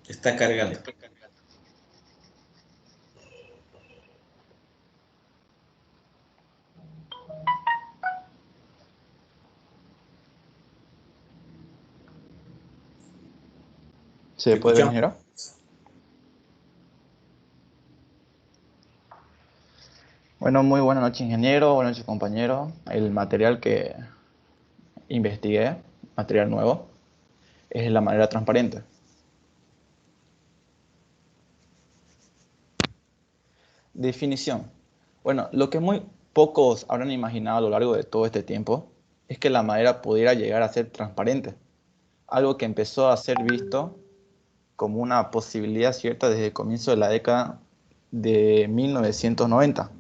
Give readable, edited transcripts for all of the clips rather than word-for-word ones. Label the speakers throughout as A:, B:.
A: Está cargando.
B: ¿Se
A: ¿Me
B: puede ver,
A: escuchamos?
B: ingeniero? Bueno, muy buenas noches, ingeniero. Buenas noches, compañero. El material que investigué, material nuevo, es la manera transparente. Definición. Bueno, lo que muy pocos habrán imaginado a lo largo de todo este tiempo es que la madera pudiera llegar a ser transparente, algo que empezó a ser visto como una posibilidad cierta desde el comienzo de la década de 1990,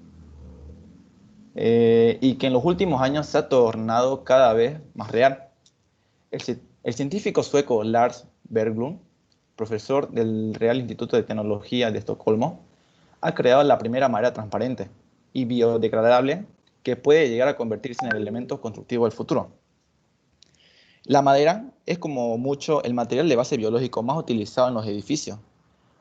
B: y que en los últimos años se ha tornado cada vez más real. El científico sueco Lars Berglund, profesor del Real Instituto de Tecnología de Estocolmo, ha creado la primera madera transparente y biodegradable que puede llegar a convertirse en el elemento constructivo del futuro. La madera es como mucho el material de base biológico más utilizado en los edificios.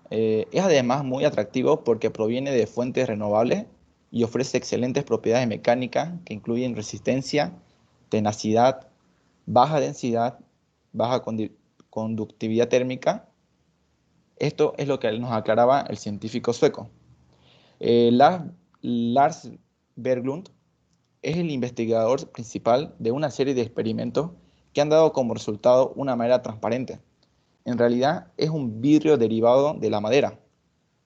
B: Es además muy atractivo porque proviene de fuentes renovables y ofrece excelentes propiedades mecánicas que incluyen resistencia, tenacidad, baja densidad, baja conductividad térmica. Esto es lo que nos aclaraba el científico sueco. Lars Berglund es el investigador principal de una serie de experimentos que han dado como resultado una madera transparente. En realidad es un vidrio derivado de la madera,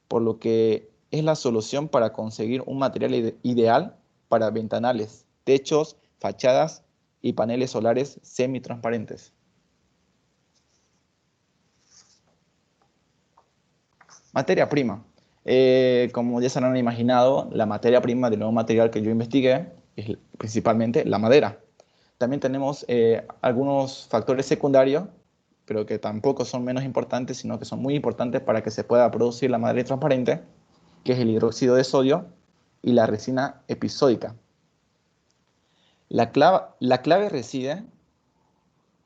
B: por lo que es la solución para conseguir un material ideal para ventanales, techos, fachadas y paneles solares semitransparentes. Materia prima. Como ya se han imaginado, la materia prima del nuevo material que yo investigué es principalmente la madera. También tenemos algunos factores secundarios, pero que tampoco son menos importantes, sino que son muy importantes para que se pueda producir la madera transparente, que es el hidróxido de sodio y la resina episódica. La clave reside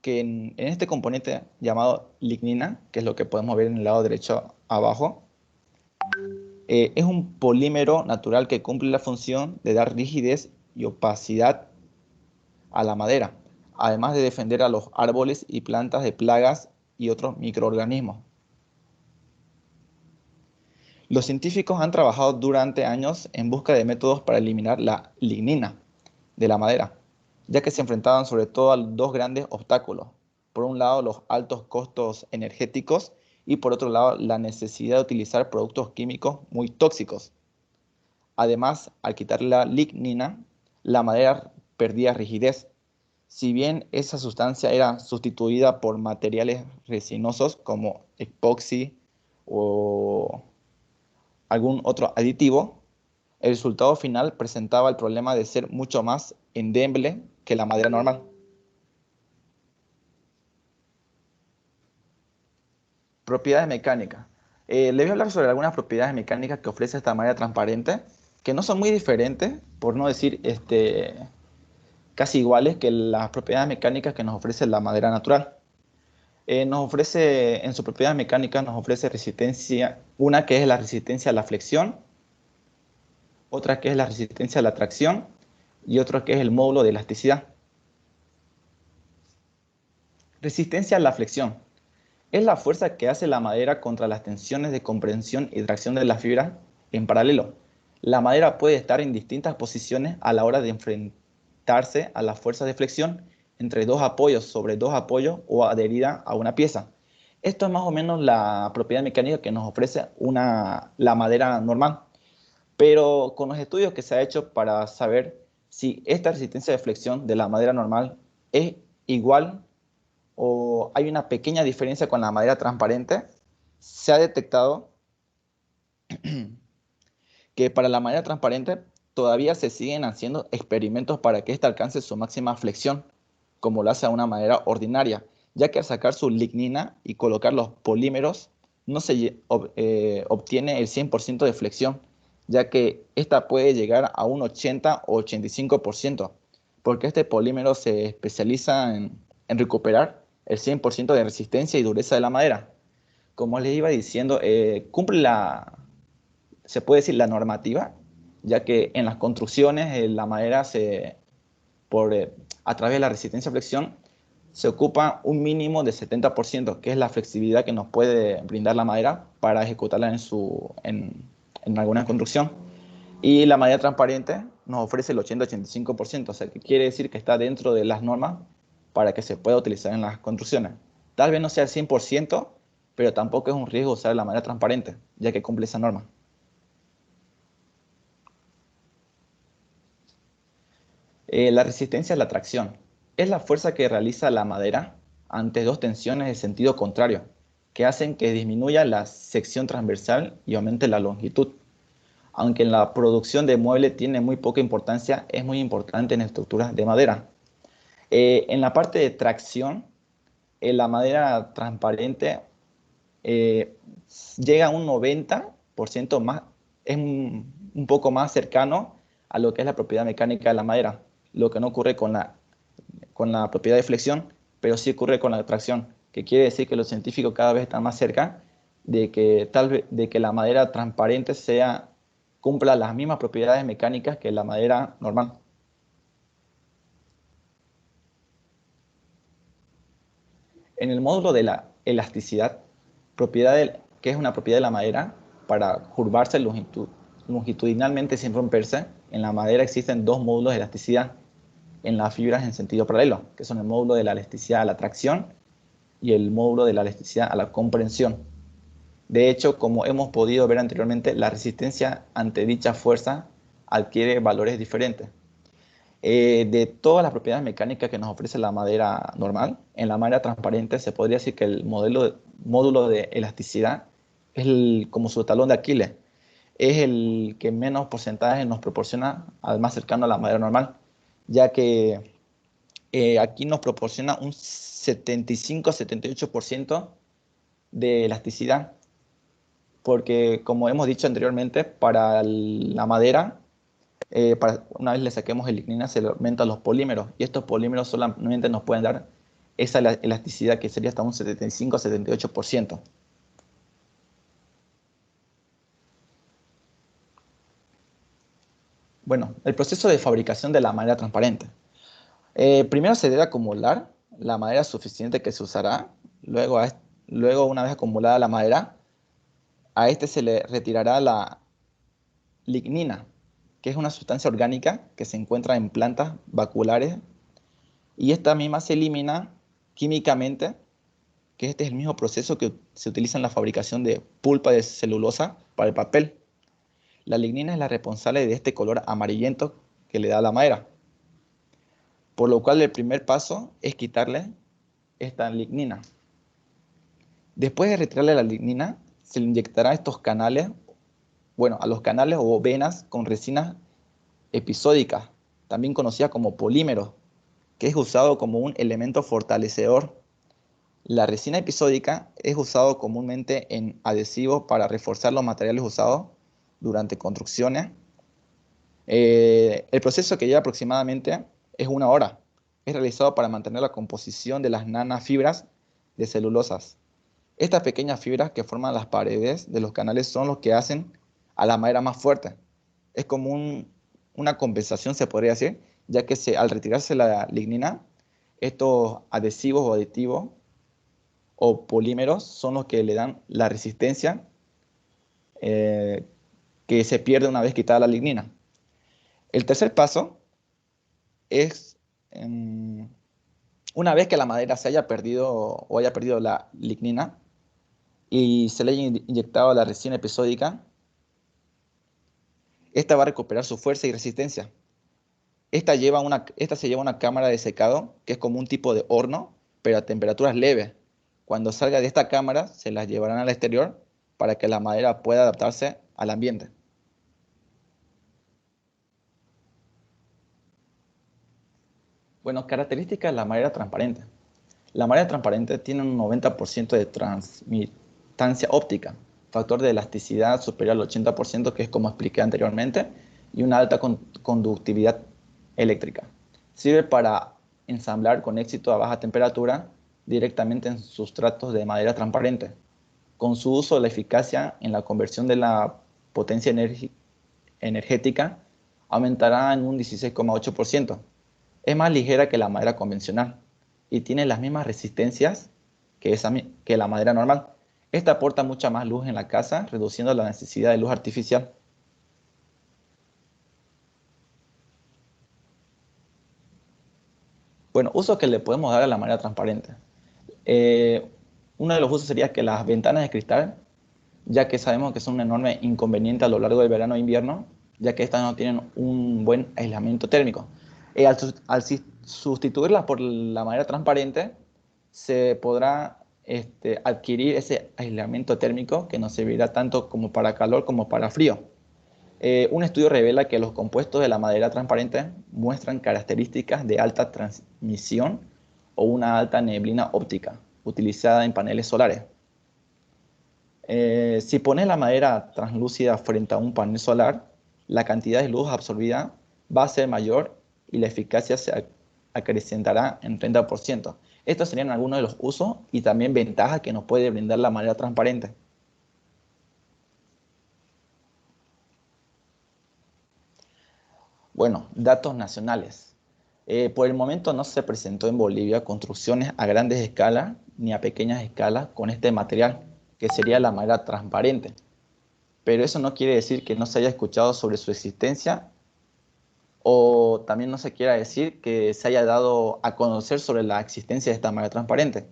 B: que en este componente llamado lignina, que es lo que podemos ver en el lado derecho abajo, es un polímero natural que cumple la función de dar rigidez y opacidad a la madera, además de defender a los árboles y plantas de plagas y otros microorganismos. Los científicos han trabajado durante años en busca de métodos para eliminar la lignina de la madera, ya que se enfrentaban sobre todo a dos grandes obstáculos. Por un lado, los altos costos energéticos y por otro lado, la necesidad de utilizar productos químicos muy tóxicos. Además, al quitar la lignina, la madera perdía rigidez. Si bien esa sustancia era sustituida por materiales resinosos como epoxi o algún otro aditivo, el resultado final presentaba el problema de ser mucho más endeble que la madera normal. Propiedades mecánicas. Les voy a hablar sobre algunas propiedades mecánicas que ofrece esta madera transparente, que no son muy diferentes, por no decir casi iguales que las propiedades mecánicas que nos ofrece la madera natural. En sus propiedades mecánicas nos ofrece resistencia, una que es la resistencia a la flexión, otra que es la resistencia a la tracción y otra que es el módulo de elasticidad. Resistencia a la flexión es la fuerza que hace la madera contra las tensiones de comprensión y tracción de las fibras en paralelo. La madera puede estar en distintas posiciones a la hora de enfrentarse a las fuerzas de flexión entre dos apoyos sobre dos apoyos o adherida a una pieza. Esto es más o menos la propiedad mecánica que nos ofrece la madera normal. Pero con los estudios que se ha hecho para saber si esta resistencia de flexión de la madera normal es igual o hay una pequeña diferencia con la madera transparente, se ha detectado que para la madera transparente todavía se siguen haciendo experimentos para que ésta alcance su máxima flexión, como lo hace a una madera ordinaria, ya que al sacar su lignina y colocar los polímeros no se obtiene el 100% de flexión, ya que esta puede llegar a un 80 o 85%, porque este polímero se especializa en recuperar el 100% de resistencia y dureza de la madera. Como les iba diciendo, cumple se puede decir la normativa, ya que en las construcciones la madera a través de la resistencia a flexión se ocupa un mínimo de 70%, que es la flexibilidad que nos puede brindar la madera para ejecutarla en alguna construcción. Y la madera transparente nos ofrece el 80-85%, o sea, que quiere decir que está dentro de las normas para que se pueda utilizar en las construcciones. Tal vez no sea el 100%, pero tampoco es un riesgo usar la madera transparente, ya que cumple esa norma. La resistencia a la tracción es la fuerza que realiza la madera ante dos tensiones de sentido contrario, que hacen que disminuya la sección transversal y aumente la longitud. Aunque en la producción de muebles tiene muy poca importancia, es muy importante en estructuras de madera. En la parte de tracción, la madera transparente llega a un 90% más, es un poco más cercano a lo que es la propiedad mecánica de la madera, lo que no ocurre con la propiedad de flexión, pero sí ocurre con la tracción, que quiere decir que los científicos cada vez están más cerca de que la madera transparente cumpla las mismas propiedades mecánicas que la madera normal. En el módulo de la elasticidad, que es una propiedad de la madera, para curvarse longitudinalmente sin romperse, en la madera existen dos módulos de elasticidad en las fibras en sentido paralelo, que son el módulo de la elasticidad a la tracción y el módulo de la elasticidad a la comprensión. De hecho, como hemos podido ver anteriormente, la resistencia ante dicha fuerza adquiere valores diferentes. De todas las propiedades mecánicas que nos ofrece la madera normal, en la madera transparente se podría decir que el módulo de elasticidad es como su talón de Aquiles. Es el que menos porcentaje nos proporciona al más cercano a la madera normal, ya que aquí nos proporciona un 75-78% de elasticidad, porque como hemos dicho anteriormente, para la madera, una vez le saquemos el lignina, se le aumentan los polímeros, y estos polímeros solamente nos pueden dar esa elasticidad que sería hasta un 75-78%. Bueno, el proceso de fabricación de la madera transparente. Primero se debe acumular la madera suficiente que se usará. Luego, una vez acumulada la madera, a este se le retirará la lignina, que es una sustancia orgánica que se encuentra en plantas vaculares, y esta misma se elimina químicamente, que este es el mismo proceso que se utiliza en la fabricación de pulpa de celulosa para el papel. La lignina es la responsable de este color amarillento que le da a la madera, por lo cual el primer paso es quitarle esta lignina. Después de retirarle la lignina, se le inyectará estos canales, bueno, a los canales o venas con resinas episódicas, también conocidas como polímeros, que es usado como un elemento fortalecedor. La resina episódica es usado comúnmente en adhesivos para reforzar los materiales usados durante construcciones. El proceso que lleva aproximadamente es 1 hora. Es realizado para mantener la composición de las nanofibras de celulosas. Estas pequeñas fibras que forman las paredes de los canales son los que hacen a la madera más fuerte. Es como una compensación, se podría decir, ya que al retirarse la lignina, estos adhesivos o aditivos o polímeros son los que le dan la resistencia que se pierde una vez quitada la lignina. El tercer paso es, una vez que la madera se haya perdido o haya perdido la lignina y se le haya inyectado la resina episódica, esta va a recuperar su fuerza y resistencia. Esta se lleva a una cámara de secado, que es como un tipo de horno, pero a temperaturas leves. Cuando salga de esta cámara, se las llevarán al exterior para que la madera pueda adaptarse al ambiente. Bueno, características de la madera transparente. La madera transparente tiene un 90% de transmitancia óptica, factor de elasticidad superior al 80%, que es como expliqué anteriormente, y una alta conductividad eléctrica. Sirve para ensamblar con éxito a baja temperatura directamente en sustratos de madera transparente. Con su uso, la eficacia en la conversión de la potencia energética aumentará en un 16,8%. Es más ligera que la madera convencional y tiene las mismas resistencias que la madera normal. Esta aporta mucha más luz en la casa, reduciendo la necesidad de luz artificial. Bueno, usos que le podemos dar a la madera transparente. Eh, Uno de los usos sería que las ventanas de cristal, ya que sabemos que son un enorme inconveniente a lo largo del verano e invierno, ya que estas no tienen un buen aislamiento térmico. Al sustituirlas por la madera transparente, se podrá adquirir ese aislamiento térmico que nos servirá tanto como para calor como para frío. Un estudio revela que los compuestos de la madera transparente muestran características de alta transmisión o una alta neblina óptica utilizada en paneles solares. Si pones la madera translúcida frente a un panel solar, la cantidad de luz absorbida va a ser mayor y la eficacia se acrecentará en 30%. Estos serían algunos de los usos y también ventajas que nos puede brindar la madera transparente. Bueno, datos nacionales. Por el momento no se presentó en Bolivia construcciones a grandes escalas ni a pequeñas escalas con este material, que sería la madera transparente. Pero eso no quiere decir que no se haya escuchado sobre su existencia o también no se quiera decir que se haya dado a conocer sobre la existencia de esta madera transparente.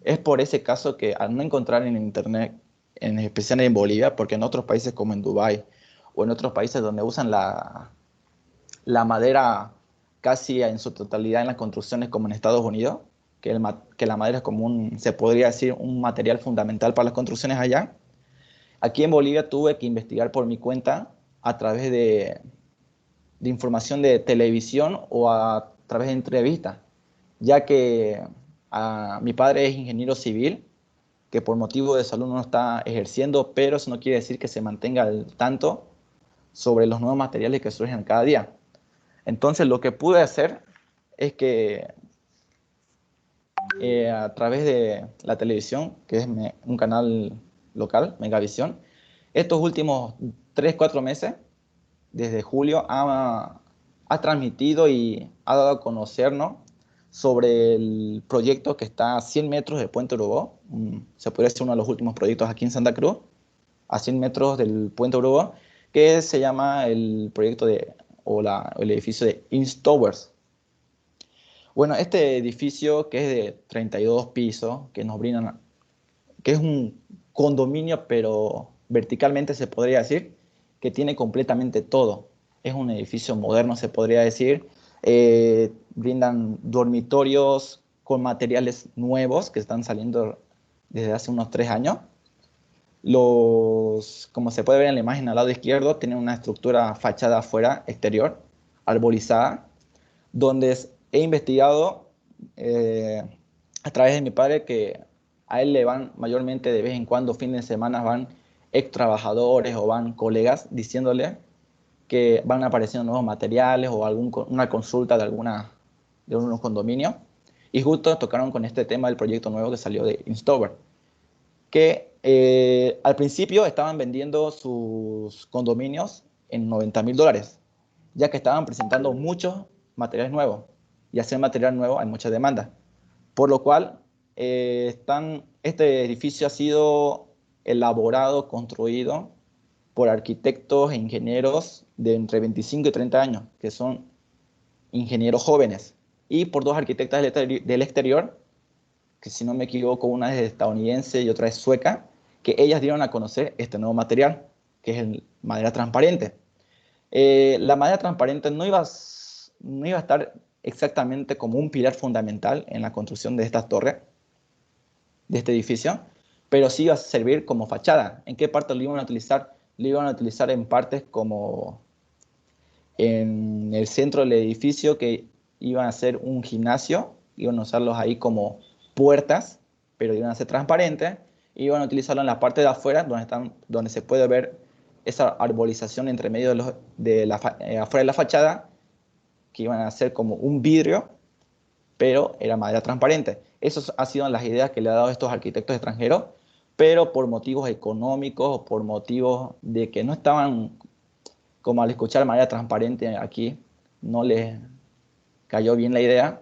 B: Es por ese caso que al no encontrar en internet, en especial en Bolivia, porque en otros países como en Dubái o en otros países donde usan la madera casi en su totalidad en las construcciones como en Estados Unidos, que la madera es como se podría decir, un material fundamental para las construcciones allá. Aquí en Bolivia tuve que investigar por mi cuenta a través de información de televisión o a través de entrevistas, ya que mi padre es ingeniero civil, que por motivo de salud no está ejerciendo, pero eso no quiere decir que se mantenga al tanto sobre los nuevos materiales que surgen cada día. Entonces lo que pude hacer es que a través de la televisión, que es un canal local, Megavisión, estos últimos 3, 4 meses, desde julio, ha transmitido y ha dado a conocernos sobre el proyecto que está a 100 metros de Puente Urubó. Se podría decir uno de los últimos proyectos aquí en Santa Cruz, a 100 metros del Puente Urubó, que se llama el proyecto el edificio de Inns Towers. Bueno, este edificio que es de 32 pisos, que es un condominio, pero verticalmente se podría decir, que tiene completamente todo. Es un edificio moderno, se podría decir. Brindan dormitorios con materiales nuevos que están saliendo desde hace unos 3 años. Como se puede ver en la imagen al lado izquierdo, tienen una estructura fachada afuera, exterior, arborizada, donde he investigado a través de mi padre que a él le van mayormente de vez en cuando, fines de semana, van ex trabajadores o van colegas diciéndole que van apareciendo nuevos materiales o una consulta de unos condominios. Y justo tocaron con este tema del proyecto nuevo que salió de Instover, que al principio estaban vendiendo sus condominios en $90.000, ya que estaban presentando muchos materiales nuevos. Y hacer material nuevo hay mucha demanda. Por lo cual, este edificio ha sido elaborado, construido por arquitectos e ingenieros de entre 25 y 30 años, que son ingenieros jóvenes, y por 2 arquitectas del exterior, que si no me equivoco, una es estadounidense y otra es sueca, que ellas dieron a conocer este nuevo material, que es el madera transparente. La madera transparente no iba a estar exactamente como un pilar fundamental en la construcción de estas torres, de este edificio, pero sí iba a servir como fachada. ¿En qué parte lo iban a utilizar? Lo iban a utilizar en partes como en el centro del edificio, que iban a ser un gimnasio, iban a usarlos ahí como puertas, pero iban a ser transparentes, y iban a utilizarlo en la parte de afuera, donde se puede ver esa arbolización entre medio afuera de la fachada, que iban a ser como un vidrio, pero era madera transparente. Esas han sido las ideas que le han dado estos arquitectos extranjeros, pero por motivos económicos o por motivos de que no estaban, como al escuchar de manera transparente aquí, no les cayó bien la idea,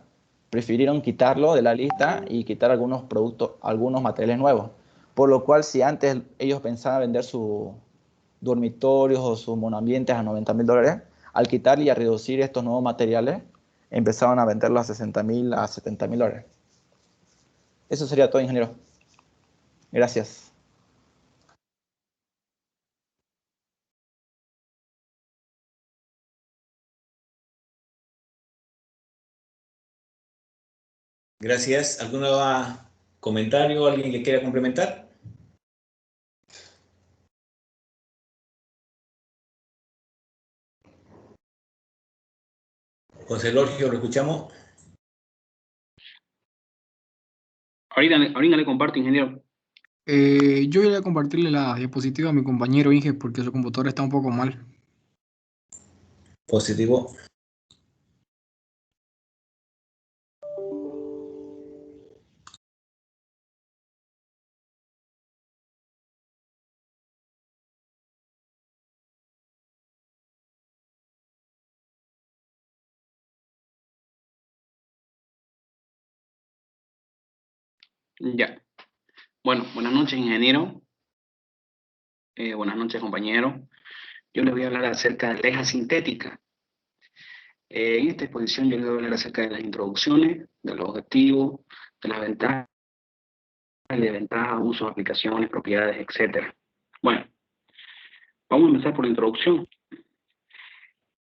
B: prefirieron quitarlo de la lista y quitar algunos productos, algunos materiales nuevos. Por lo cual, si antes ellos pensaban vender sus dormitorios o sus monoambientes a $90.000, al quitar y a reducir estos nuevos materiales, empezaron a venderlos a $60.000 a $70.000. Eso sería todo, ingeniero. Gracias.
A: Gracias. ¿Algún comentario? ¿Alguien que quiera complementar? José Lorgio, ¿lo escuchamos?
C: Ahorita le comparto, ingeniero.
D: Yo voy a compartirle la diapositiva a mi compañero Inge porque su computadora está un poco mal.
A: Positivo.
C: Ya. Bueno, buenas noches, ingeniero. Buenas noches, compañero. Yo les voy a hablar acerca de tejas sintéticas. En esta exposición yo les voy a hablar acerca de las introducciones, de los objetivos, de las ventajas y desventajas, usos, aplicaciones, propiedades, etc. Bueno, vamos a empezar por la introducción.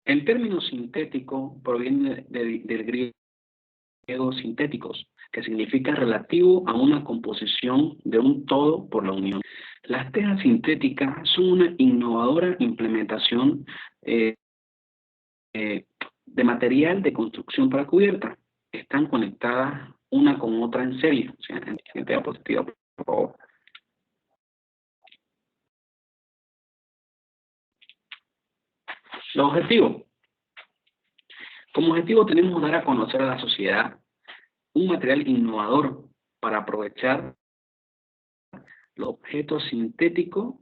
C: El término sintético proviene del griego sintéticos, que significa relativo a una composición de un todo por la unión. Las tejas sintéticas son una innovadora implementación de material de construcción para cubierta. Están conectadas una con otra en serie. O sea, en siguiente diapositiva, por favor. Los objetivos. Como objetivo tenemos dar a conocer a la sociedad un material innovador para aprovechar los objetos sintéticos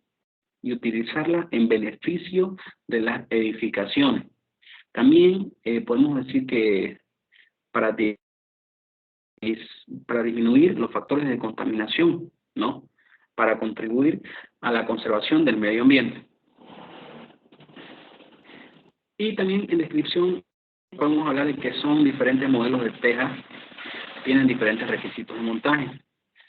C: y utilizarla en beneficio de las edificaciones. También podemos decir que para disminuir los factores de contaminación, ¿no? Para contribuir a la conservación del medio ambiente. Y también en descripción podemos hablar de que son diferentes modelos de tejas, tienen diferentes requisitos de montaje.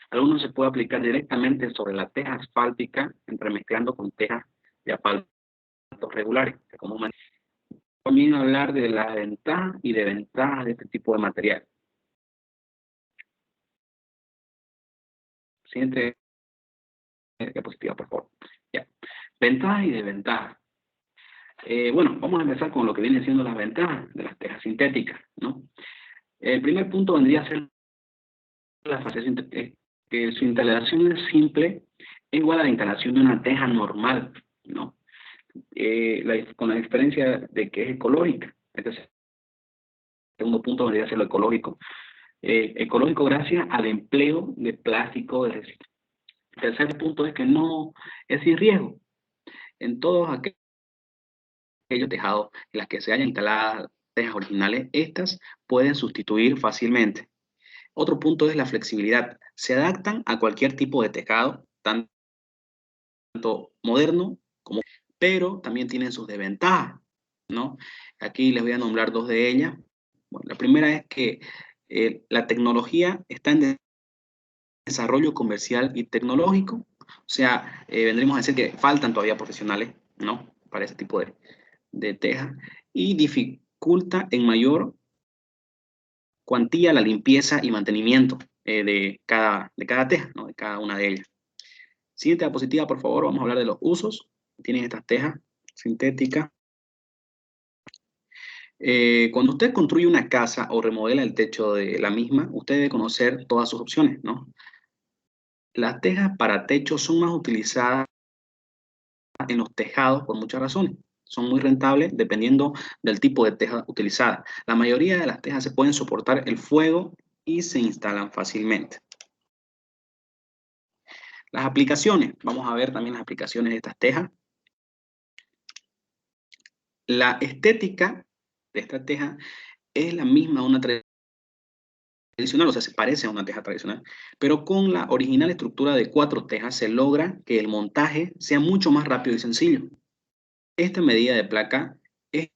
C: Algunos se puede aplicar directamente sobre la teja asfáltica, entremezclando con tejas de asfalto regulares. También hablar de la ventaja y desventaja de este tipo de material. Siguiente diapositiva, por favor. Ya. Ventaja y desventaja. Bueno, vamos a empezar con lo que viene siendo las ventajas de las tejas sintéticas, ¿no? El primer punto vendría a ser que su instalación es simple, es igual a la instalación de una teja normal, ¿no? Con la diferencia de que es ecológica. Entonces, el segundo punto vendría a ser lo ecológico. Ecológico gracias al empleo de plástico de reciclaje. El tercer punto es que no es sin riesgo. En todos aquellos tejados en las que se hayan instalado tejas originales, estas pueden sustituir fácilmente. Otro punto es la flexibilidad. Se adaptan a cualquier tipo de tejado, tanto moderno como... Pero también tienen sus desventajas, ¿no? Aquí les voy a nombrar dos de ellas. Bueno, la primera es que la tecnología está en desarrollo comercial y tecnológico. O sea, vendremos a decir que faltan todavía profesionales, ¿no? Para ese tipo de teja. Y dificulta en mayor cuantía la limpieza y mantenimiento de cada teja, ¿no? De cada una de ellas. Siguiente diapositiva, por favor. Vamos a hablar de los usos que tienen estas tejas sintéticas. Cuando usted construye una casa o remodela el techo de la misma, usted debe conocer todas sus opciones, ¿no? Las tejas para techo son más utilizadas en los tejados por muchas razones. Son muy rentables dependiendo del tipo de teja utilizada. La mayoría de las tejas se pueden soportar el fuego y se instalan fácilmente. Las aplicaciones, vamos a ver también las aplicaciones de estas tejas. La estética de esta teja es la misma de una tradicional, o sea, se parece a una teja tradicional, pero con la original estructura de 4 tejas se logra que el montaje sea mucho más rápido y sencillo. Esta medida de placa es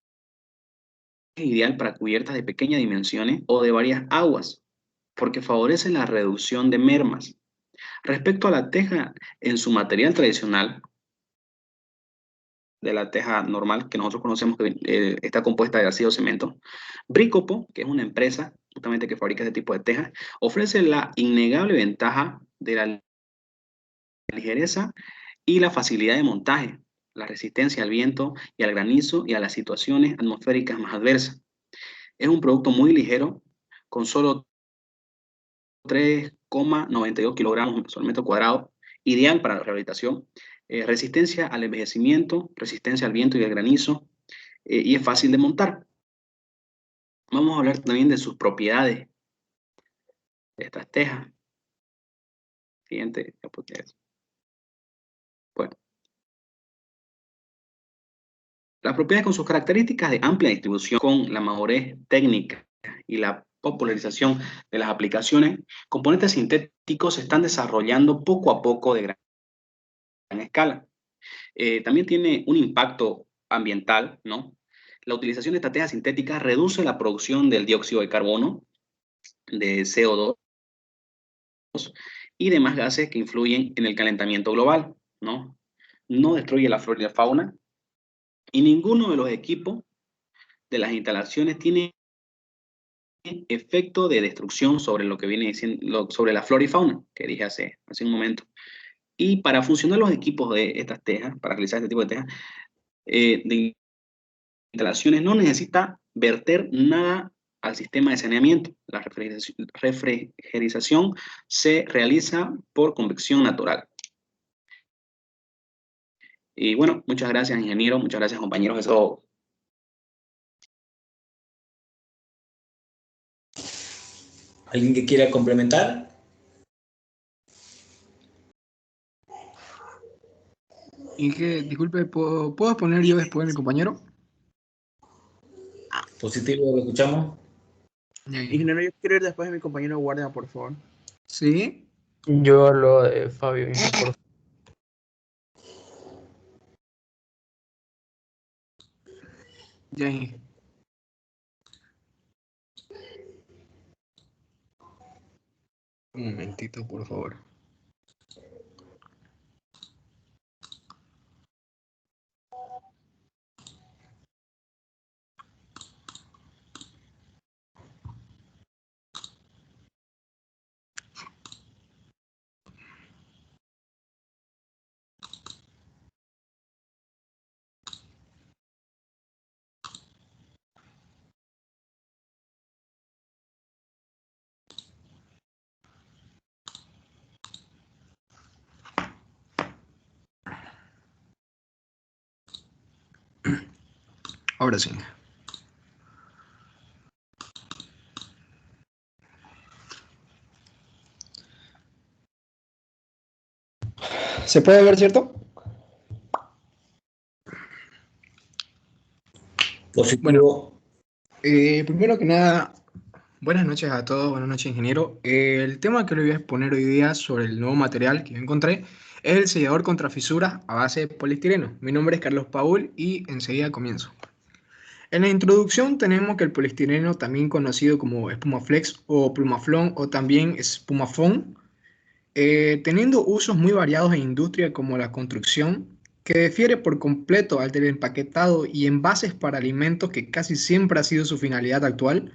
C: ideal para cubiertas de pequeñas dimensiones o de varias aguas, porque favorece la reducción de mermas. Respecto a la teja en su material tradicional, de la teja normal que nosotros conocemos, que está compuesta de ácido cemento, Bricopo, que es una empresa justamente que fabrica este tipo de tejas, ofrece la innegable ventaja de la ligereza y la facilidad de montaje, la resistencia al viento y al granizo y a las situaciones atmosféricas más adversas. Es un producto muy ligero, con solo 3,92 kilogramos por metro cuadrado, ideal para la rehabilitación, resistencia al envejecimiento, resistencia al viento y al granizo, y es fácil de montar. Vamos a hablar también de sus propiedades de estas tejas. Siguiente. Bueno. Las propiedades con sus características de amplia distribución, con la madurez técnica y la popularización de las aplicaciones, componentes sintéticos se están desarrollando poco a poco de gran escala. También tiene un impacto ambiental, ¿no? La utilización de esta teja sintética reduce la producción del dióxido de carbono, de CO2 y demás gases que influyen en el calentamiento global, ¿no? No destruye la flora y la fauna, y ninguno de los equipos de las instalaciones tiene efecto de destrucción sobre lo que viene diciendo, sobre la flora y fauna, que dije hace un momento. Y para funcionar los equipos de estas tejas, para realizar este tipo de tejas, de instalaciones, no necesita verter nada al sistema de saneamiento. La refrigeración se realiza por convección natural. Y bueno, muchas gracias, ingeniero, muchas gracias, compañeros. Eso.
A: ¿Alguien que quiera complementar?
D: Y que, disculpe, ¿puedo exponer yo después de mi compañero?
A: Positivo, lo escuchamos.
E: Ingeniero, yo quiero ir después de mi compañero guardia, por favor.
D: ¿Sí?
F: Yo hablo de Fabio, por
D: Ya. Un momentito, por favor. Ahora sí. ¿Se puede ver, cierto?
A: Positivo.
D: Bueno, primero que nada, buenas noches a todos, buenas noches, ingeniero. El tema que le voy a exponer hoy día sobre el nuevo material que yo encontré es el sellador contra fisuras a base de poliestireno. Mi nombre es Carlos Paul y enseguida comienzo. En la introducción tenemos que el poliestireno, también conocido como espumaflex o plumaflón o también espumafón, teniendo usos muy variados en industria como la construcción, que difiere por completo al del empaquetado y envases para alimentos que casi siempre ha sido su finalidad actual,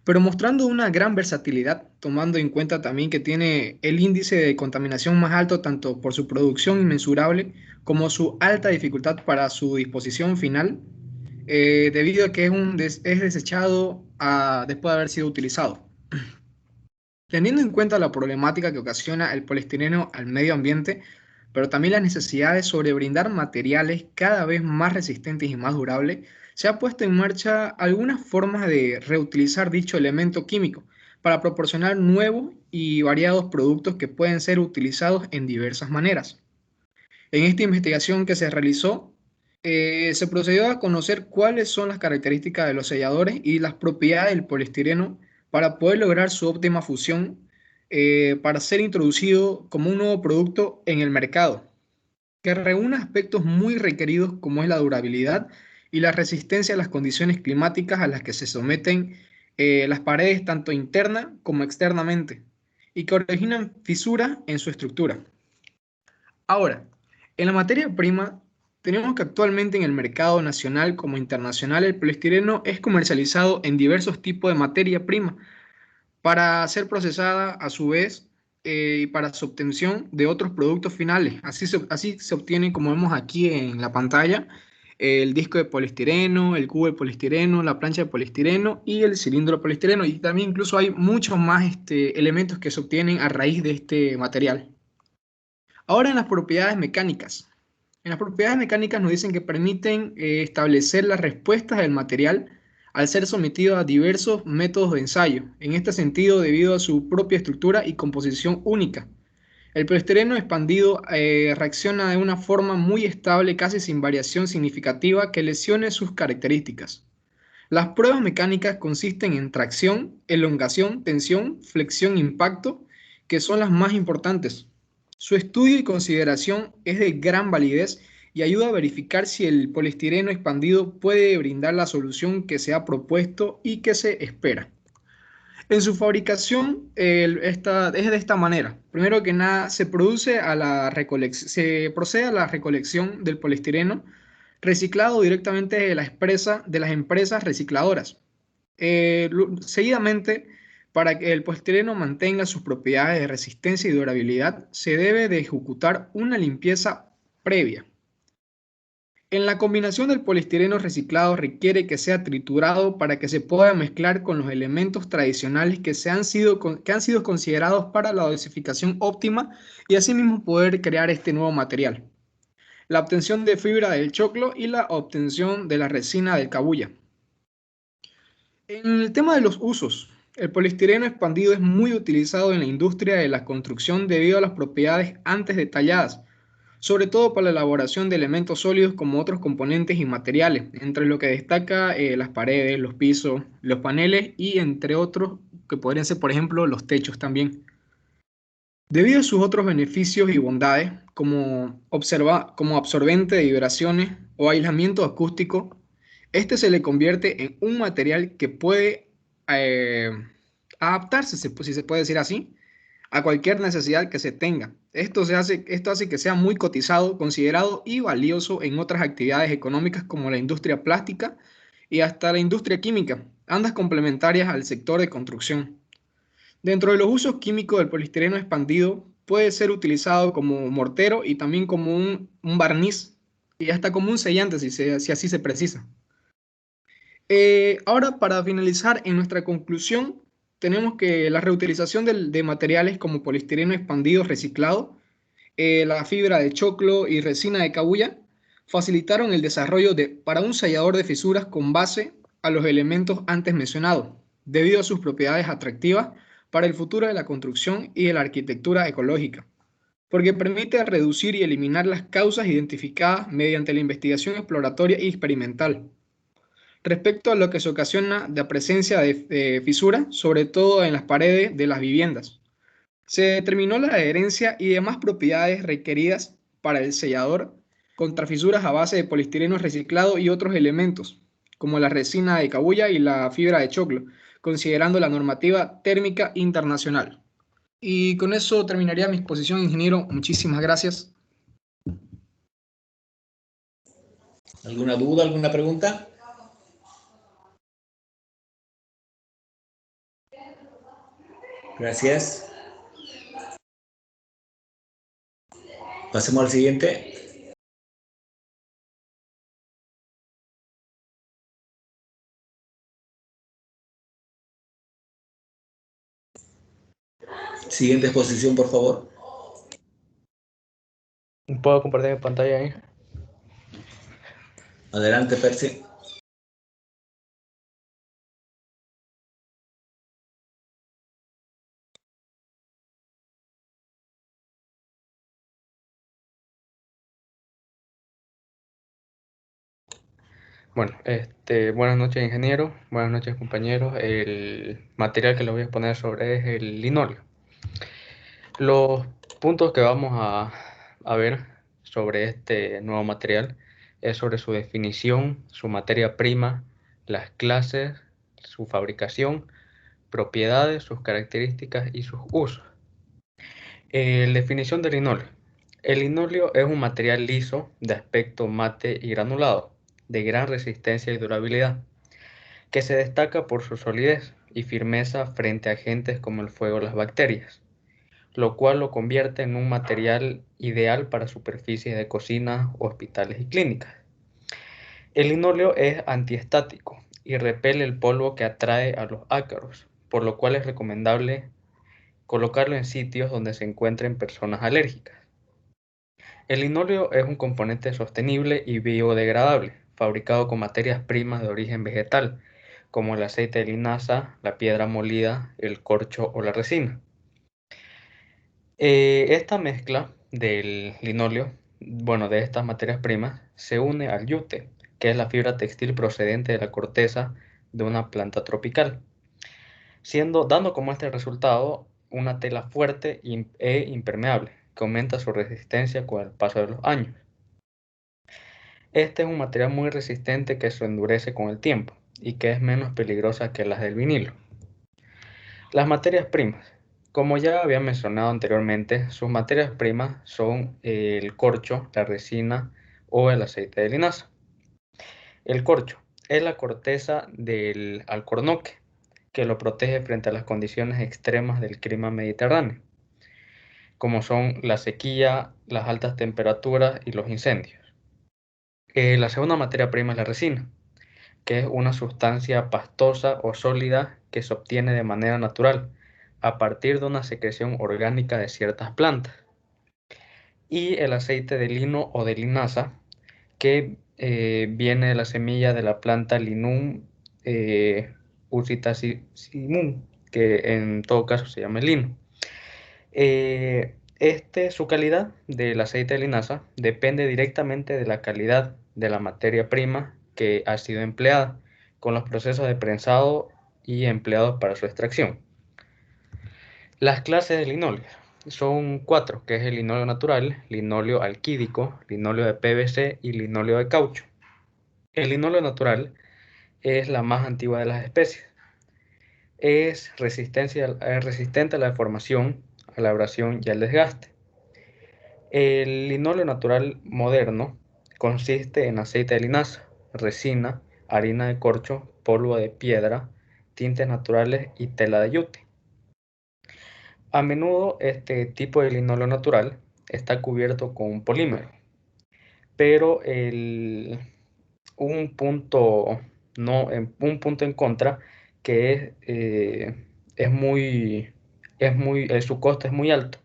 D: pero mostrando una gran versatilidad, tomando en cuenta también que tiene el índice de contaminación más alto tanto por su producción inmensurable como su alta dificultad para su disposición final, debido a que es desechado después de haber sido utilizado. Teniendo en cuenta la problemática que ocasiona el poliestireno al medio ambiente, pero también las necesidades sobre brindar materiales cada vez más resistentes y más durables, se ha puesto en marcha algunas formas de reutilizar dicho elemento químico para proporcionar nuevos y variados productos que pueden ser utilizados en diversas maneras. En esta investigación que se realizó, se procedió a conocer cuáles son las características de los selladores y las propiedades del poliestireno para poder lograr su óptima fusión para ser introducido como un nuevo producto en el mercado, que reúne aspectos muy requeridos como es la durabilidad y la resistencia a las condiciones climáticas a las que se someten las paredes tanto interna como externamente y que originan fisuras en su estructura. Ahora, en la materia prima, tenemos que actualmente en el mercado nacional como internacional el poliestireno es comercializado en diversos tipos de materia prima para ser procesada a su vez y para su obtención de otros productos finales. Así se obtiene, como vemos aquí en la pantalla, el disco de poliestireno, el cubo de poliestireno, la plancha de poliestireno y el cilindro de poliestireno. Y también incluso hay muchos más elementos que se obtienen a raíz de este material. Ahora en las propiedades mecánicas. En las propiedades mecánicas nos dicen que permiten establecer las respuestas del material al ser sometido a diversos métodos de ensayo. En este sentido, debido a su propia estructura y composición única. El poliestireno expandido reacciona de una forma muy estable, casi sin variación significativa que lesione sus características. Las pruebas mecánicas consisten en tracción, elongación, tensión, flexión, impacto, que son las más importantes. Su estudio y consideración es de gran validez y ayuda a verificar si el poliestireno expandido puede brindar la solución que se ha propuesto y que se espera. En su fabricación es de esta manera. Primero que nada, se procede a la recolección del poliestireno reciclado directamente de las empresas recicladoras. Seguidamente, para que el poliestireno mantenga sus propiedades de resistencia y durabilidad, se debe de ejecutar una limpieza previa. En la combinación del poliestireno reciclado requiere que sea triturado para que se pueda mezclar con los elementos tradicionales que han sido considerados para la dosificación óptima y asimismo poder crear este nuevo material. La obtención de fibra del choclo y la obtención de la resina del cabuya. En el tema de los usos, el poliestireno expandido es muy utilizado en la industria de la construcción debido a las propiedades antes detalladas, sobre todo para la elaboración de elementos sólidos como otros componentes y materiales, entre lo que destaca las paredes, los pisos, los paneles y entre otros que podrían ser, por ejemplo, los techos también. Debido a sus otros beneficios y bondades, como absorbente de vibraciones o aislamiento acústico, este se le convierte en un material que puede eh, adaptarse, si se puede decir así, a cualquier necesidad que se tenga. Esto hace que sea muy cotizado, considerado y valioso en otras actividades económicas como la industria plástica y hasta la industria química, ambas complementarias al sector de construcción. Dentro de los usos químicos del poliestireno expandido, puede ser utilizado como mortero y también como un barniz y hasta como un sellante si así se precisa. Ahora, para finalizar, en nuestra conclusión, tenemos que la reutilización de materiales como poliestireno expandido reciclado, la fibra de choclo y resina de cabuya facilitaron el desarrollo para un sellador de fisuras con base a los elementos antes mencionados, debido a sus propiedades atractivas para el futuro de la construcción y de la arquitectura ecológica, porque permite reducir y eliminar las causas identificadas mediante la investigación exploratoria y experimental. Respecto a lo que se ocasiona de presencia de fisuras, sobre todo en las paredes de las viviendas, se determinó la adherencia y demás propiedades requeridas para el sellador contra fisuras a base de poliestireno reciclado y otros elementos, como la resina de cabuya y la fibra de choclo, considerando la normativa térmica internacional. Y con eso terminaría mi exposición, ingeniero. Muchísimas gracias.
A: ¿Alguna duda, alguna pregunta? Gracias. Pasemos al siguiente. Siguiente exposición, por favor.
F: ¿Puedo compartir mi pantalla ahí?
A: Adelante, Percy.
F: Bueno, buenas noches, ingeniero. Buenas noches, compañeros. El material que les voy a exponer sobre es el linóleo. Los puntos que vamos a ver sobre este nuevo material es sobre su definición, su materia prima, las clases, su fabricación, propiedades, sus características y sus usos. Definición del linóleo. El linóleo es un material liso de aspecto mate y granulado, de gran resistencia y durabilidad, que se destaca por su solidez y firmeza frente a agentes como el fuego o las bacterias, lo cual lo convierte en un material ideal para superficies de cocina, hospitales y clínicas. El linóleo es antiestático y repele el polvo que atrae a los ácaros, por lo cual es recomendable colocarlo en sitios donde se encuentren personas alérgicas. El linóleo es un componente sostenible y biodegradable, fabricado con materias primas de origen vegetal, como el aceite de linaza, la piedra molida, el corcho o la resina. Esta mezcla del linóleo, de estas materias primas, se une al yute, que es la fibra textil procedente de la corteza de una planta tropical, dando como resultado una tela fuerte e impermeable, que aumenta su resistencia con el paso de los años. Este es un material muy resistente que se endurece con el tiempo y que es menos peligrosa que las del vinilo. Las materias primas. Como ya había mencionado anteriormente, sus materias primas son el corcho, la resina o el aceite de linaza. El corcho es la corteza del alcornoque, que lo protege frente a las condiciones extremas del clima mediterráneo, como son la sequía, las altas temperaturas y los incendios. La segunda materia prima es la resina, que es una sustancia pastosa o sólida que se obtiene de manera natural a partir de una secreción orgánica de ciertas plantas. Y el aceite de lino o de linaza, que viene de la semilla de la planta Linum usitacearum, que en todo caso se llama lino. Su calidad del aceite de linaza depende directamente de la calidad de la materia prima que ha sido empleada, con los procesos de prensado y empleados para su extracción. Las clases de linóleo son 4, que es el linóleo natural, linóleo alquídico, linóleo de PVC y linóleo de caucho. El linóleo natural es la más antigua de las especies. Es resistente a la deformación, a la abrasión y al desgaste. El linóleo natural moderno consiste en aceite de linaza, resina, harina de corcho, polvo de piedra, tintes naturales y tela de yute. A menudo este tipo de linóleo natural está cubierto con un polímero, pero un punto en contra que su costo es muy alto.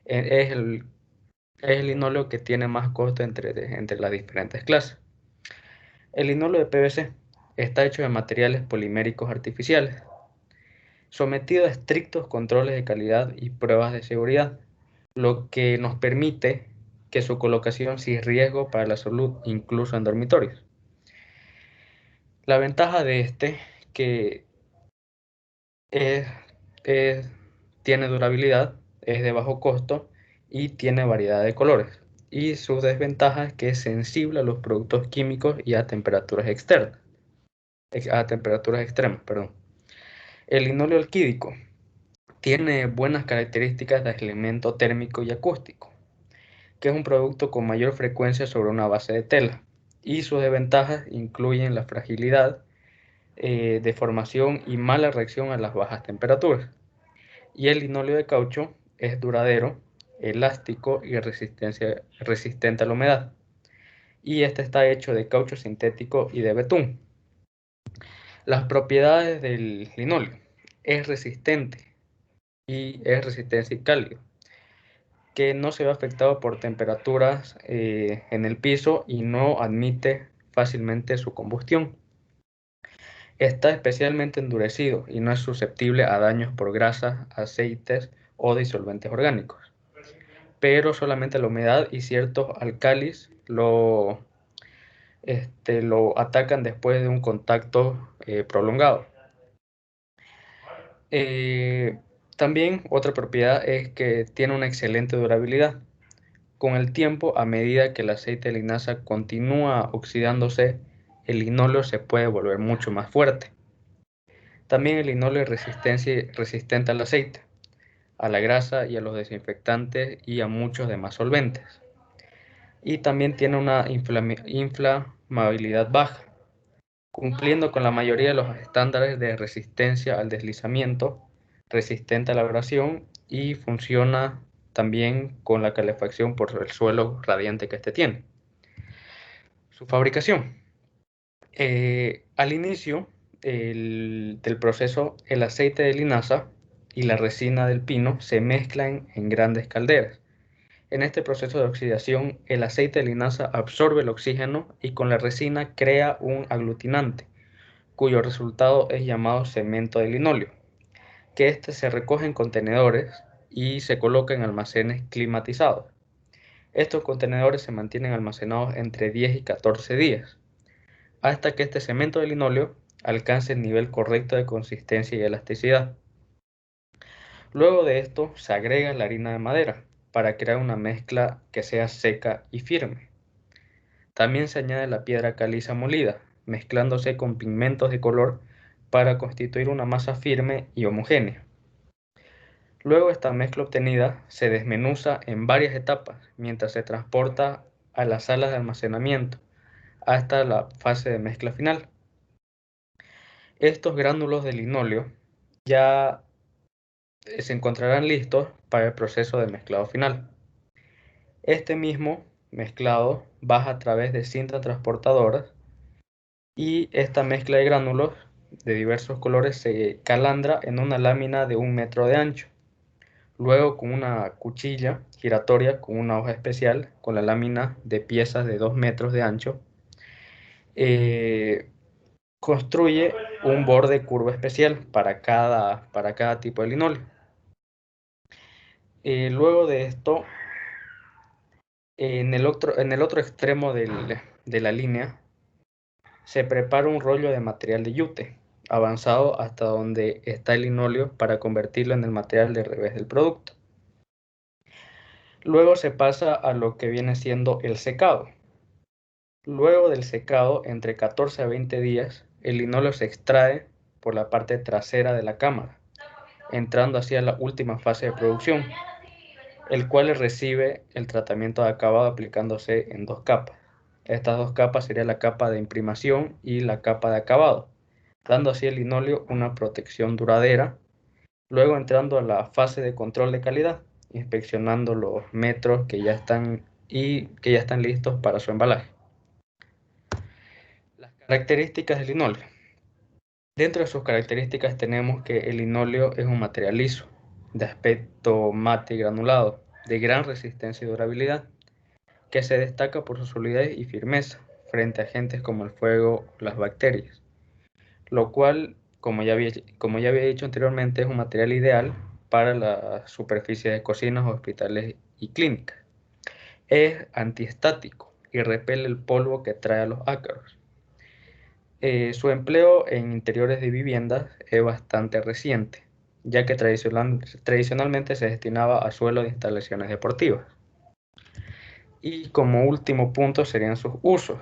F: Es el linóleo que tiene más costo entre las diferentes clases. El linóleo de PVC está hecho de materiales poliméricos artificiales, sometido a estrictos controles de calidad y pruebas de seguridad, lo que nos permite que su colocación sin riesgo para la salud, incluso en dormitorios. La ventaja de que tiene durabilidad, es de bajo costo y tiene variedad de colores. Y su desventaja es que es sensible a los productos químicos y a temperaturas extremas. El linóleo alquídico tiene buenas características de aislamiento térmico y acústico, que es un producto con mayor frecuencia sobre una base de tela, y sus desventajas incluyen la fragilidad, deformación y mala reacción a las bajas temperaturas. Y el linóleo de caucho es duradero, elástico y resistente a la humedad. Y este está hecho de caucho sintético y de betún. Las propiedades del linóleo: es resistente y es resistente y cálido, que no se ve afectado por temperaturas en el piso y no admite fácilmente su combustión. Está especialmente endurecido y no es susceptible a daños por grasas, aceites o disolventes orgánicos, pero solamente la humedad y ciertos álcalis lo lo atacan después de un contacto prolongado. También otra propiedad es que tiene una excelente durabilidad. Con el tiempo, a medida que el aceite de linaza continúa oxidándose, el linóleo se puede volver mucho más fuerte. También el linóleo es resistente al aceite, a la grasa y a los desinfectantes y a muchos demás solventes. Y también tiene una inflamabilidad baja, cumpliendo con la mayoría de los estándares de resistencia al deslizamiento, resistente a la abrasión y funciona también con la calefacción por el suelo radiante que este tiene. Su fabricación. Al inicio del proceso, el aceite de linaza y la resina del pino se mezclan en grandes calderas. En este proceso de oxidación, el aceite de linaza absorbe el oxígeno y con la resina crea un aglutinante, cuyo resultado es llamado cemento de linóleo, que este se recoge en contenedores y se coloca en almacenes climatizados. Estos contenedores se mantienen almacenados entre 10 y 14 días, hasta que este cemento de linóleo alcance el nivel correcto de consistencia y elasticidad. Luego de esto se agrega la harina de madera para crear una mezcla que sea seca y firme. También se añade la piedra caliza molida, mezclándose con pigmentos de color para constituir una masa firme y homogénea. Luego esta mezcla obtenida se desmenuza en varias etapas mientras se transporta a las salas de almacenamiento hasta la fase de mezcla final. Estos gránulos de linóleo ya se encontrarán listos para el proceso de mezclado final. Este mismo mezclado baja a través de cintas transportadoras y esta mezcla de gránulos de diversos colores se calandra en una lámina de 1 metro de ancho. Luego, con una cuchilla giratoria con una hoja especial, con la lámina de piezas de 2 metros de ancho, construye un borde curvo especial para cada tipo de linóleo. Luego de esto, en el otro extremo de la línea, se prepara un rollo de material de yute, avanzado hasta donde está el linóleo para convertirlo en el material de revés del producto. Luego se pasa a lo que viene siendo el secado. Luego del secado, entre 14 a 20 días, el linóleo se extrae por la parte trasera de la cámara, entrando hacia la última fase de producción, el cual recibe el tratamiento de acabado aplicándose en 2 capas. Estas 2 capas serían la capa de imprimación y la capa de acabado, dando así al linóleo una protección duradera. Luego entrando a la fase de control de calidad, inspeccionando los metros que ya están listos para su embalaje. Las características del linóleo. Dentro de sus características tenemos que el linóleo es un material liso, de aspecto mate y granulado, de gran resistencia y durabilidad, que se destaca por su solidez y firmeza frente a agentes como el fuego o las bacterias, lo cual, como ya había dicho anteriormente, es un material ideal para las superficies de cocinas, hospitales y clínicas. Es antiestático y repele el polvo que trae a los ácaros. Su empleo en interiores de viviendas es bastante reciente, ya que tradicionalmente se destinaba a suelo de instalaciones deportivas. Y como último punto serían sus usos.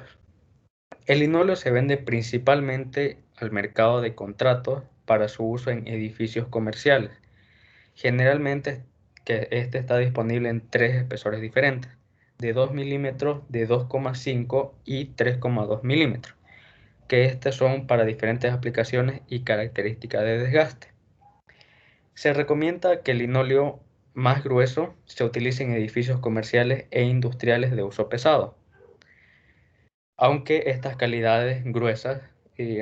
F: El linóleo se vende principalmente al mercado de contratos para su uso en edificios comerciales. Generalmente que este está disponible en 3 espesores diferentes, de 2 milímetros, de 2,5 y 3,2 milímetros, que estos son para diferentes aplicaciones y características de desgaste. Se recomienda que el linóleo más grueso se utilice en edificios comerciales e industriales de uso pesado, aunque estas calidades gruesas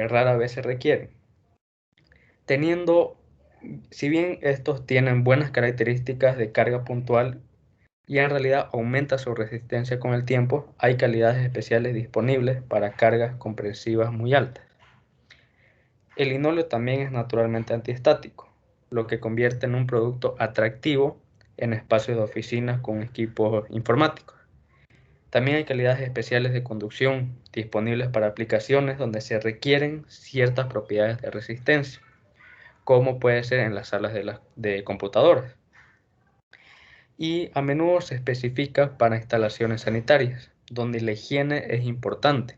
F: rara vez se requieren. Si bien estos tienen buenas características de carga puntual y en realidad aumenta su resistencia con el tiempo, hay calidades especiales disponibles para cargas comprensivas muy altas. El linóleo también es naturalmente antiestático, lo que convierte en un producto atractivo en espacios de oficinas con equipos informáticos. También hay calidades especiales de conducción disponibles para aplicaciones donde se requieren ciertas propiedades de resistencia, como puede ser en las salas de computadoras. Y a menudo se especifica para instalaciones sanitarias, donde la higiene es importante,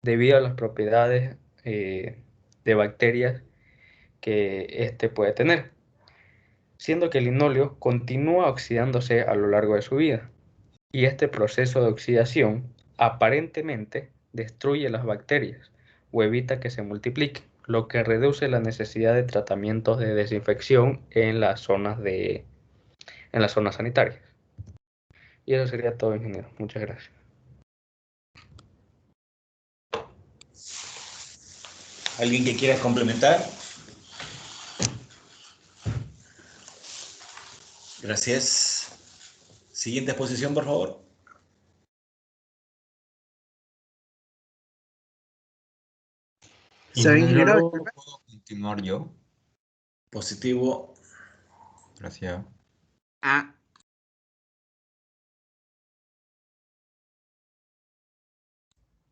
F: debido a las propiedades de bacterias que éste puede tener, siendo que el linóleo continúa oxidándose a lo largo de su vida, y este proceso de oxidación aparentemente destruye las bacterias o evita que se multipliquen, lo que reduce la necesidad de tratamientos de desinfección en las zonas sanitarias. Y eso sería todo, ingeniero. Muchas gracias.
A: ¿Alguien que quiera complementar? Gracias. Siguiente exposición, por favor.
E: ¿Sabe, ingeniero?
G: ¿Puedo continuar yo?
A: Positivo.
G: Gracias.
E: Ah,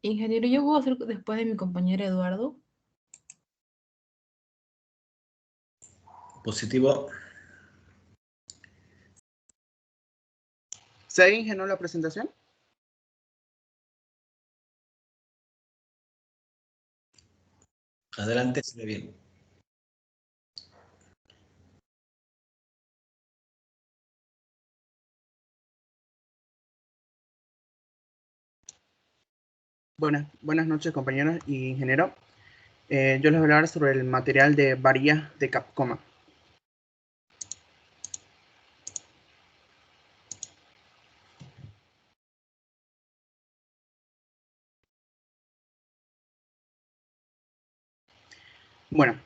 H: Ingeniero, yo puedo hacer después de mi compañero Eduardo.
A: Positivo.
E: ¿sabe, ingeniero, la presentación?
A: Adelante, se ve bien.
E: Buenas noches, compañeros y ingeniero. Yo les voy a hablar sobre el material de varillas de Capcoma. Bueno,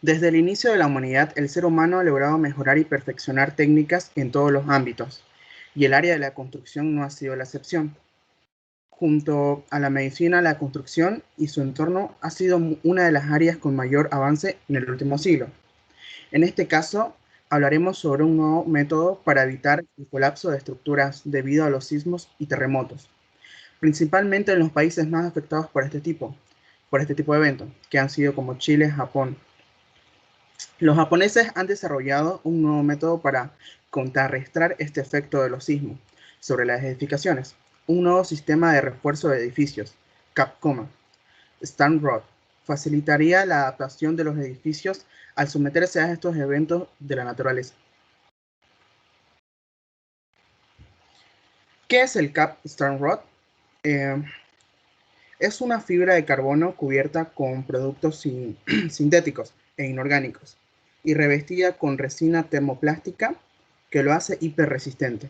E: desde el inicio de la humanidad, el ser humano ha logrado mejorar y perfeccionar técnicas en todos los ámbitos, y el área de la construcción no ha sido la excepción. Junto a la medicina, la construcción y su entorno ha sido una de las áreas con mayor avance en el último siglo. En este caso, hablaremos sobre un nuevo método para evitar el colapso de estructuras debido a los sismos y terremotos, principalmente en los países más afectados por este tipo de eventos, que han sido como Chile, Japón. Los japoneses han desarrollado un nuevo método para contrarrestar este efecto de los sismos sobre las edificaciones, un nuevo sistema de refuerzo de edificios, Capcoma. Stand Rod facilitaría la adaptación de los edificios al someterse a estos eventos de la naturaleza. ¿Qué es el Cap Stand Rod? Es una fibra de carbono cubierta con productos sintéticos e inorgánicos y revestida con resina termoplástica que lo hace hiperresistente.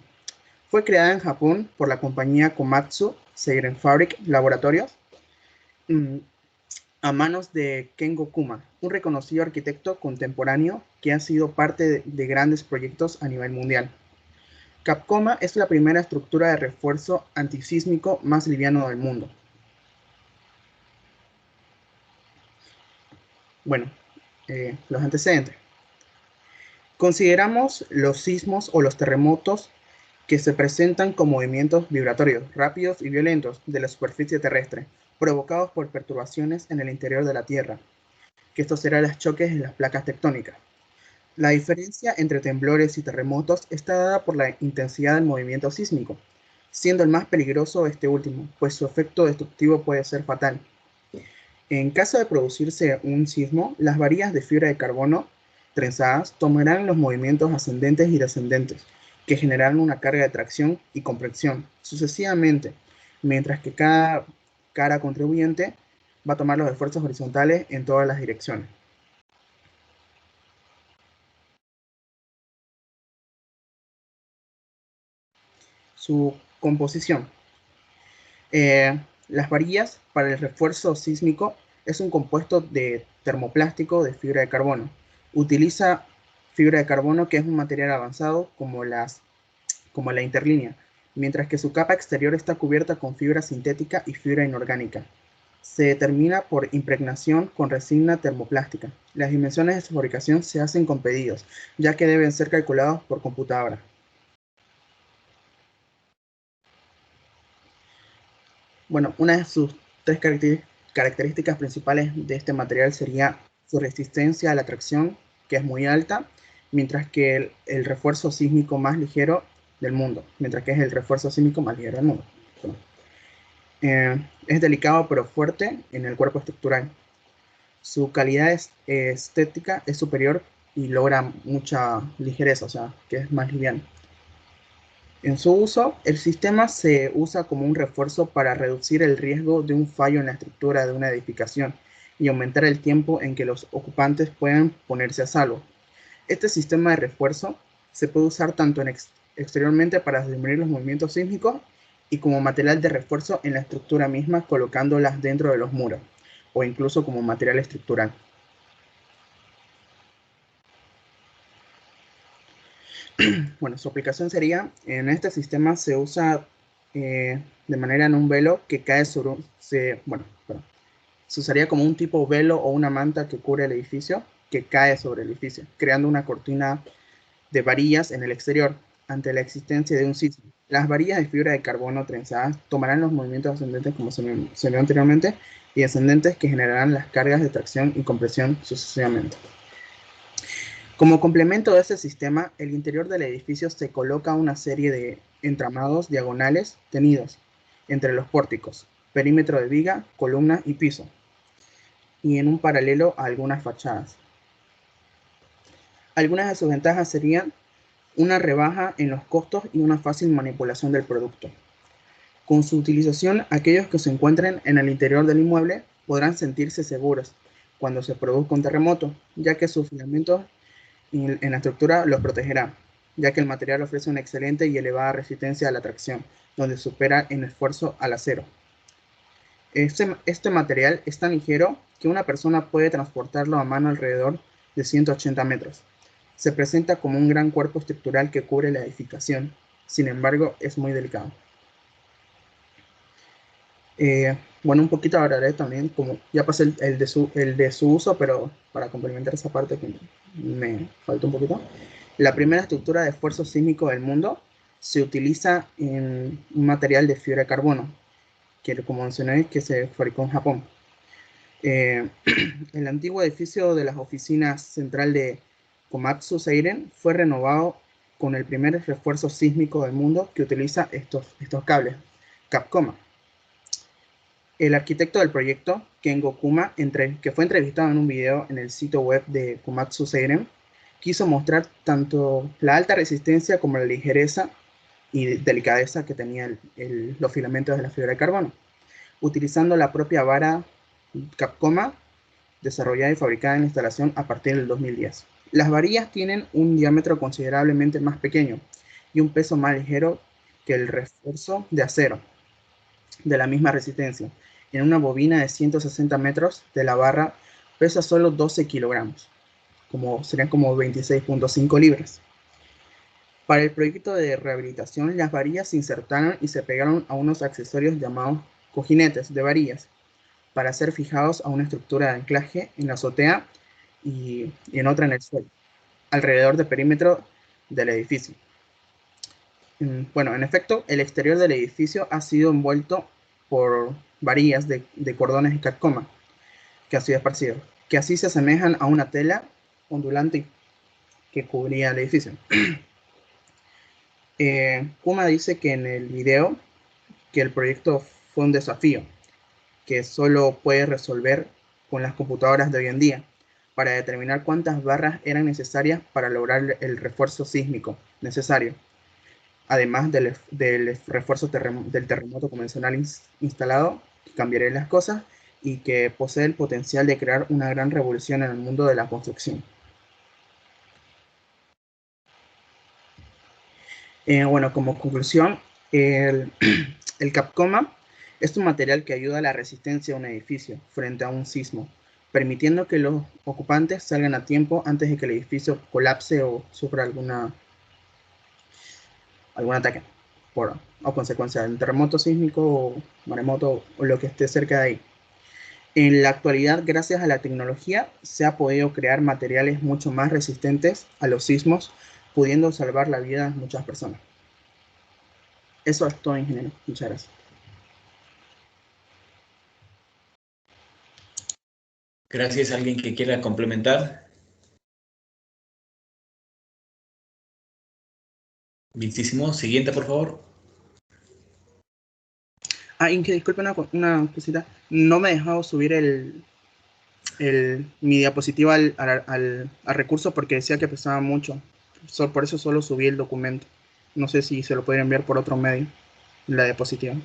E: Fue creada en Japón por la compañía Komatsu Seiren Fabric Laboratorios a manos de Kengo Kuma, un reconocido arquitecto contemporáneo que ha sido parte de grandes proyectos a nivel mundial. Capcoma es la primera estructura de refuerzo antisísmico más liviano del mundo. Bueno, los antecedentes. Consideramos los sismos o los terremotos que se presentan con movimientos vibratorios rápidos y violentos de la superficie terrestre, provocados por perturbaciones en el interior de la Tierra, que estos serán los choques en las placas tectónicas. La diferencia entre temblores y terremotos está dada por la intensidad del movimiento sísmico, siendo el más peligroso este último, pues su efecto destructivo puede ser fatal. En caso de producirse un sismo, las varillas de fibra de carbono trenzadas tomarán los movimientos ascendentes y descendentes, que generarán una carga de tracción y compresión sucesivamente, mientras que cada cara contribuyente va a tomar los esfuerzos horizontales en todas las direcciones. Su composición. Las varillas para el refuerzo sísmico es un compuesto de termoplástico de fibra de carbono. Utiliza fibra de carbono, que es un material avanzado como la interlínea, mientras que su capa exterior está cubierta con fibra sintética y fibra inorgánica. Se determina por impregnación con resina termoplástica. Las dimensiones de su fabricación se hacen con pedidos, ya que deben ser calculados por computadora. Bueno, una de sus tres características principales de este material sería su resistencia a la tracción, que es muy alta, mientras que el refuerzo sísmico más ligero del mundo, es delicado pero fuerte en el cuerpo estructural. Su calidad estética es superior y logra mucha ligereza, o sea, que es más liviano. En su uso, el sistema se usa como un refuerzo para reducir el riesgo de un fallo en la estructura de una edificación y aumentar el tiempo en que los ocupantes puedan ponerse a salvo. Este sistema de refuerzo se puede usar tanto exteriormente para disminuir los movimientos sísmicos y como material de refuerzo en la estructura misma, colocándolas dentro de los muros, o incluso como material estructural. Bueno, su aplicación sería, en este sistema se usa de manera en un velo que cae sobre, se usaría como un tipo velo o una manta que cubre el edificio, que cae sobre el edificio, creando una cortina de varillas en el exterior ante la existencia de un sismo. Las varillas de fibra de carbono trenzadas tomarán los movimientos ascendentes, como se vio anteriormente, y descendentes que generarán las cargas de tracción y compresión sucesivamente. Como complemento de este sistema, el interior del edificio se coloca una serie de entramados diagonales tenidos entre los pórticos, perímetro de viga, columna y piso, y en un paralelo a algunas fachadas. Algunas de sus ventajas serían una rebaja en los costos y una fácil manipulación del producto. Con su utilización, aquellos que se encuentren en el interior del inmueble podrán sentirse seguros cuando se produzca un terremoto, ya que sus filamentos en la estructura los protegerá, ya que el material ofrece una excelente y elevada resistencia a la tracción, donde supera en esfuerzo al acero. Este material es tan ligero que una persona puede transportarlo a mano alrededor de 180 metros. Se presenta como un gran cuerpo estructural que cubre la edificación, sin embargo es muy delicado. Bueno, un poquito hablaré también, como ya pasé el de su uso, pero para complementar esa parte que me falta un poquito. La primera estructura de esfuerzo sísmico del mundo se utiliza en un material de fibra de carbono, que como mencioné, que se fabricó en Japón. El antiguo edificio de las oficinas central de Komatsu Seiren fue renovado con el primer refuerzo sísmico del mundo que utiliza estos cables, Capcoma. El arquitecto del proyecto, Kengo Kuma, que fue entrevistado en un video en el sitio web de Komatsu Seiren, quiso mostrar tanto la alta resistencia como la ligereza y delicadeza que tenían los filamentos de la fibra de carbono, utilizando la propia vara Capcoma desarrollada y fabricada en la instalación a partir del 2010. Las varillas tienen un diámetro considerablemente más pequeño y un peso más ligero que el refuerzo de acero de la misma resistencia. En una bobina de 160 metros de la barra pesa solo 12 kilogramos, serían como 26.5 libras. Para el proyecto de rehabilitación, las varillas se insertaron y se pegaron a unos accesorios llamados cojinetes de varillas para ser fijados a una estructura de anclaje en la azotea y en otra en el suelo, alrededor del perímetro del edificio. Bueno, en efecto, el exterior del edificio ha sido envuelto por varillas de cordones de Capcoma que ha sido esparcido, que así se asemejan a una tela ondulante que cubría el edificio. Kuma dice que en el video que el proyecto fue un desafío que solo puede resolver con las computadoras de hoy en día para determinar cuántas barras eran necesarias para lograr el refuerzo sísmico necesario, además del refuerzo del terremoto convencional instalado, que cambiaría las cosas y que posee el potencial de crear una gran revolución en el mundo de la construcción. Bueno, como conclusión, el Capcoma es un material que ayuda a la resistencia de un edificio frente a un sismo, permitiendo que los ocupantes salgan a tiempo antes de que el edificio colapse o sufra algún ataque o consecuencia de un terremoto sísmico o maremoto o lo que esté cerca de ahí. En la actualidad, gracias a la tecnología, se ha podido crear materiales mucho más resistentes a los sismos, pudiendo salvar la vida de muchas personas. Eso es todo, ingeniero. Muchas gracias.
A: Gracias. ¿Alguien que quiera complementar? Listísimo. Siguiente, por favor.
E: Inge, disculpe una cosita. No me he dejado subir mi diapositiva al recurso porque decía que pesaba mucho. Por eso solo subí el documento. No sé si se lo pueden enviar por otro medio, la diapositiva.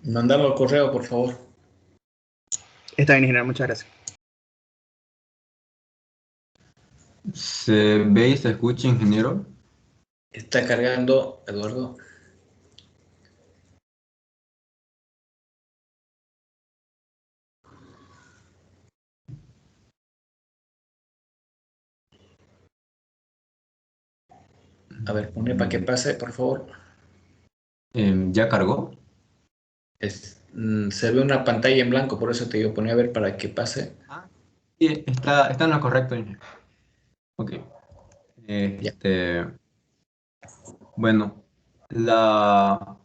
A: Mandarlo al correo, por favor.
E: Está bien, ingeniero. Muchas gracias.
G: ¿Se ve y se escucha, ingeniero?
A: Está cargando, Eduardo. A ver, pone para que pase, por favor.
G: ¿Ya cargó?
A: Se ve una pantalla en blanco, por eso te digo, pone a ver para que pase.
G: Sí, está en lo correcto, ingeniero. Ok. Bueno, la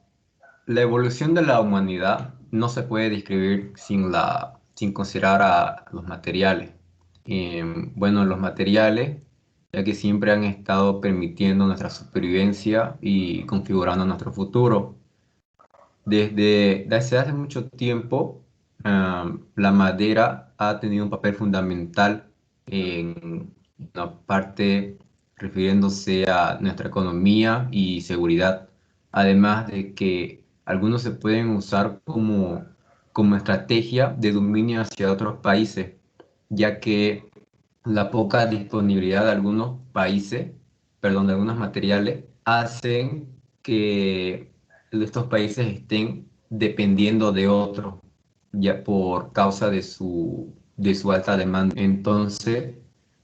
G: evolución de la humanidad no se puede describir sin considerar a los materiales. Bueno, los materiales, ya que siempre han estado permitiendo nuestra supervivencia y configurando nuestro futuro. Desde hace mucho tiempo, la madera ha tenido un papel fundamental en una parte refiriéndose a nuestra economía y seguridad, además de que algunos se pueden usar como estrategia de dominio hacia otros países, ya que la poca disponibilidad de algunos países, perdón, de algunos materiales, hacen que estos países estén dependiendo de otros, ya por causa de su alta demanda. Entonces,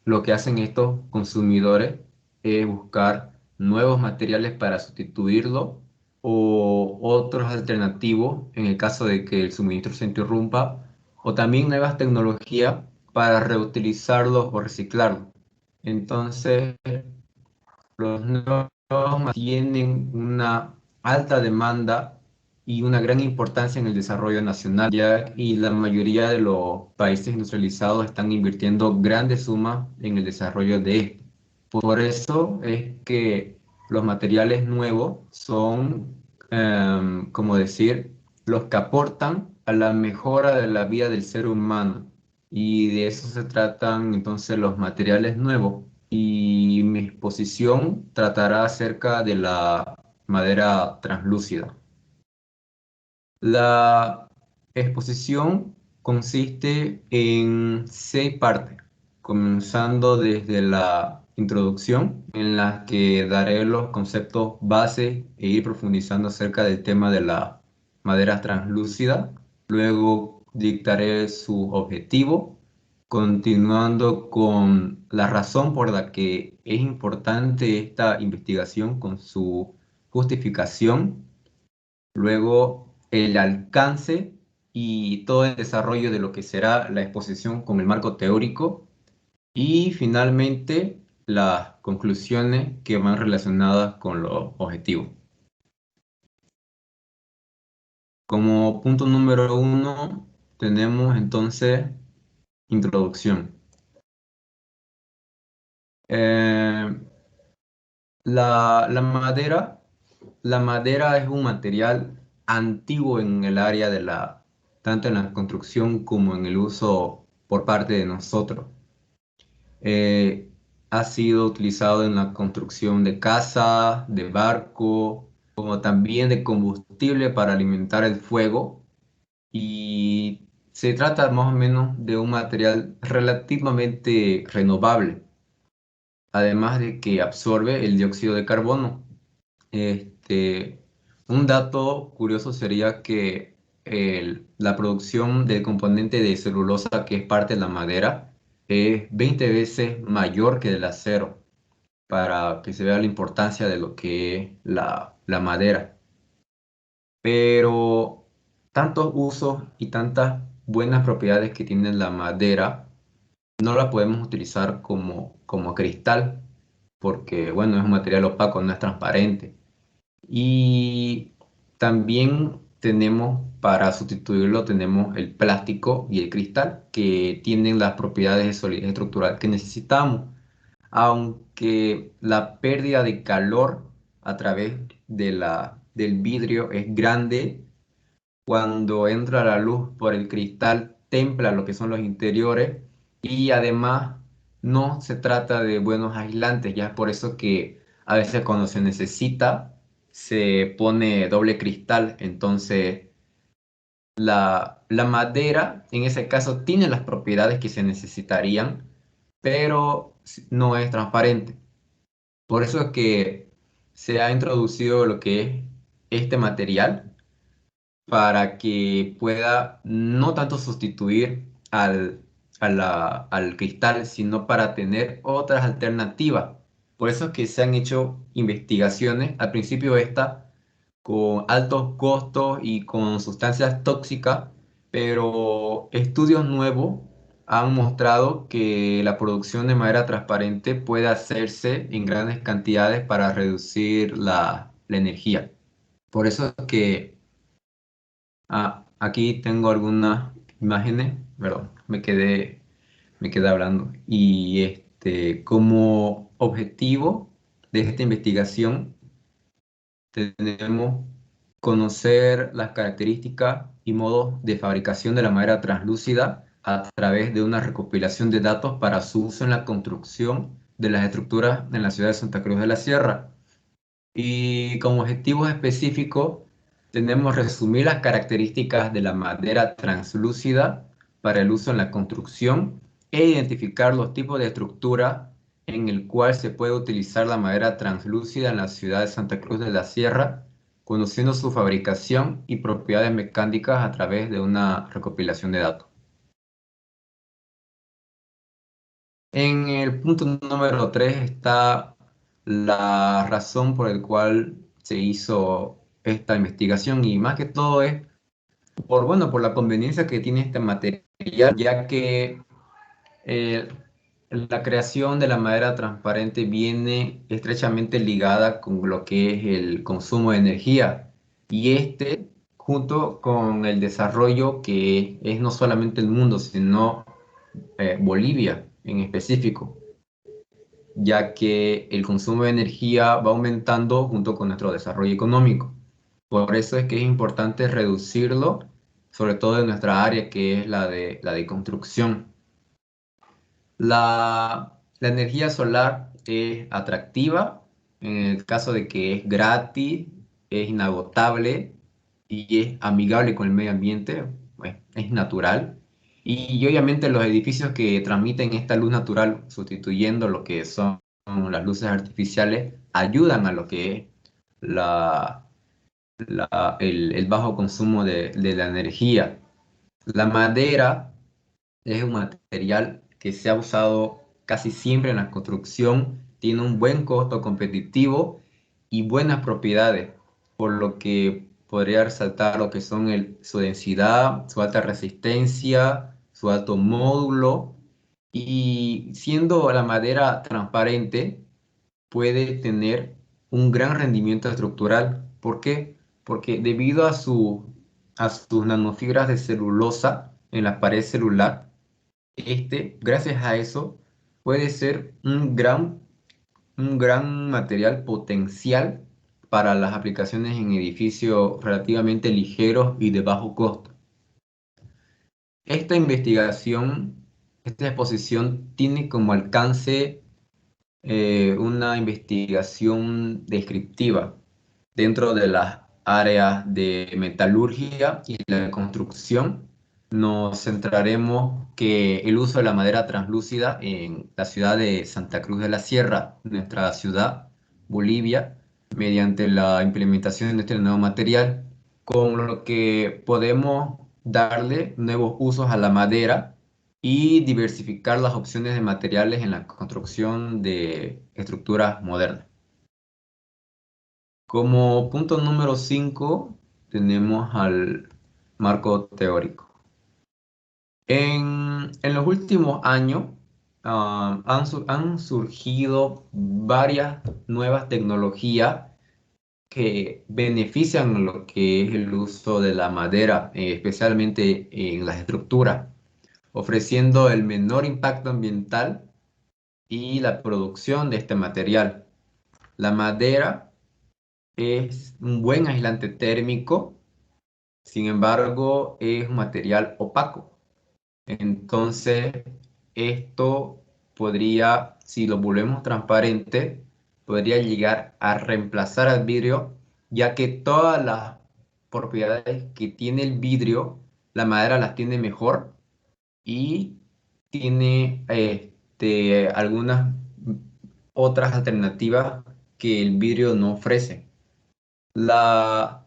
G: lo que hacen estos consumidores es buscar nuevos materiales para sustituirlo o otros alternativos en el caso de que el suministro se interrumpa, o también nuevas tecnologías para reutilizarlos o reciclarlos. Entonces, los nuevos tienen una alta demanda y una gran importancia en el desarrollo nacional, y la mayoría de los países industrializados están invirtiendo grandes sumas en el desarrollo de esto. Por eso es que los materiales nuevos son, como decir, los que aportan a la mejora de la vida del ser humano. Y de eso se tratan entonces los materiales nuevos. Y mi exposición tratará acerca de la madera translúcida. La exposición consiste en 6 partes, comenzando desde la introducción, en la que daré los conceptos base e ir profundizando acerca del tema de la madera translúcida. Luego dictaré su objetivo, continuando con la razón por la que es importante esta investigación con su justificación. Luego, el alcance y todo el desarrollo de lo que será la exposición con el marco teórico. Y finalmente, las conclusiones que van relacionadas con los objetivos. Como punto número 1, tenemos entonces introducción. La madera es un material antiguo en el área tanto en la construcción como en el uso por parte de nosotros. Ha sido utilizado en la construcción de casas, de barcos, como también de combustible para alimentar el fuego. Y se trata más o menos de un material relativamente renovable, además de que absorbe el dióxido de carbono. Este, un dato curioso sería que la producción del componente de celulosa, que es parte de la madera, es 20 veces mayor que del acero, para que se vea la importancia de lo que es la madera. Pero tantos usos y tantas buenas propiedades que tiene la madera, no la podemos utilizar como cristal, porque bueno, es un material opaco, no es transparente. Y también tenemos para sustituirlo, tenemos el plástico y el cristal, que tienen las propiedades de solidez estructural que necesitamos, aunque la pérdida de calor a través del vidrio es grande. Cuando entra la luz por el cristal, templa lo que son los interiores, y además no se trata de buenos aislantes. Ya es por eso que a veces cuando se necesita se pone doble cristal. Entonces la madera en ese caso tiene las propiedades que se necesitarían, pero no es transparente. Por eso es que se ha introducido lo que es este material, para que pueda no tanto sustituir al cristal, sino para tener otras alternativas. Por eso es que se han hecho investigaciones, al principio esta, con altos costos y con sustancias tóxicas, pero estudios nuevos han mostrado que la producción de madera transparente puede hacerse en grandes cantidades para reducir la energía. Por eso es que aquí tengo algunas imágenes, perdón, me quedé hablando. Y como objetivo de esta investigación tenemos conocer las características y modos de fabricación de la madera translúcida a través de una recopilación de datos para su uso en la construcción de las estructuras en la ciudad de Santa Cruz de la Sierra. Y como objetivos específicos tenemos resumir las características de la madera translúcida para el uso en la construcción e identificar los tipos de estructura en el cual se puede utilizar la madera translúcida en la ciudad de Santa Cruz de la Sierra, conociendo su fabricación y propiedades mecánicas a través de una recopilación de datos. En el punto número 3 está la razón por la cual se hizo esta investigación, y más que todo es por la conveniencia que tiene este material, ya que eh, la creación de la madera transparente viene estrechamente ligada con lo que es el consumo de energía, y junto con el desarrollo que es no solamente el mundo, sino Bolivia en específico, ya que el consumo de energía va aumentando junto con nuestro desarrollo económico. Por eso es que es importante reducirlo, sobre todo en nuestra área, que es la de construcción. La energía solar es atractiva en el caso de que es gratis, es inagotable y es amigable con el medio ambiente, pues, es natural. Y obviamente los edificios que transmiten esta luz natural, sustituyendo lo que son las luces artificiales, ayudan a lo que es el bajo consumo de la energía. La madera es un material que se ha usado casi siempre en la construcción, tiene un buen costo competitivo y buenas propiedades, por lo que podría resaltar lo que son su densidad, su alta resistencia, su alto módulo, y siendo la madera transparente, puede tener un gran rendimiento estructural. ¿Por qué? Porque debido a sus nanofibras de celulosa en la pared celular, gracias a eso, puede ser un gran material potencial para las aplicaciones en edificios relativamente ligeros y de bajo costo. Esta investigación, esta exposición tiene como alcance una investigación descriptiva dentro de las áreas de metalurgia y la construcción. Nos centraremos que el uso de la madera translúcida en la ciudad de Santa Cruz de la Sierra, nuestra ciudad, Bolivia, mediante la implementación de este nuevo material, con lo que podemos darle nuevos usos a la madera y diversificar las opciones de materiales en la construcción de estructuras modernas. Como punto número 5 tenemos al marco teórico. En los últimos años han surgido varias nuevas tecnologías que benefician lo que es el uso de la madera, especialmente en las estructuras, ofreciendo el menor impacto ambiental y la producción de este material. La madera es un buen aislante térmico, sin embargo, es un material opaco. Entonces, esto podría, si lo volvemos transparente, podría llegar a reemplazar al vidrio, ya que todas las propiedades que tiene el vidrio, la madera las tiene mejor y tiene algunas otras alternativas que el vidrio no ofrece. La,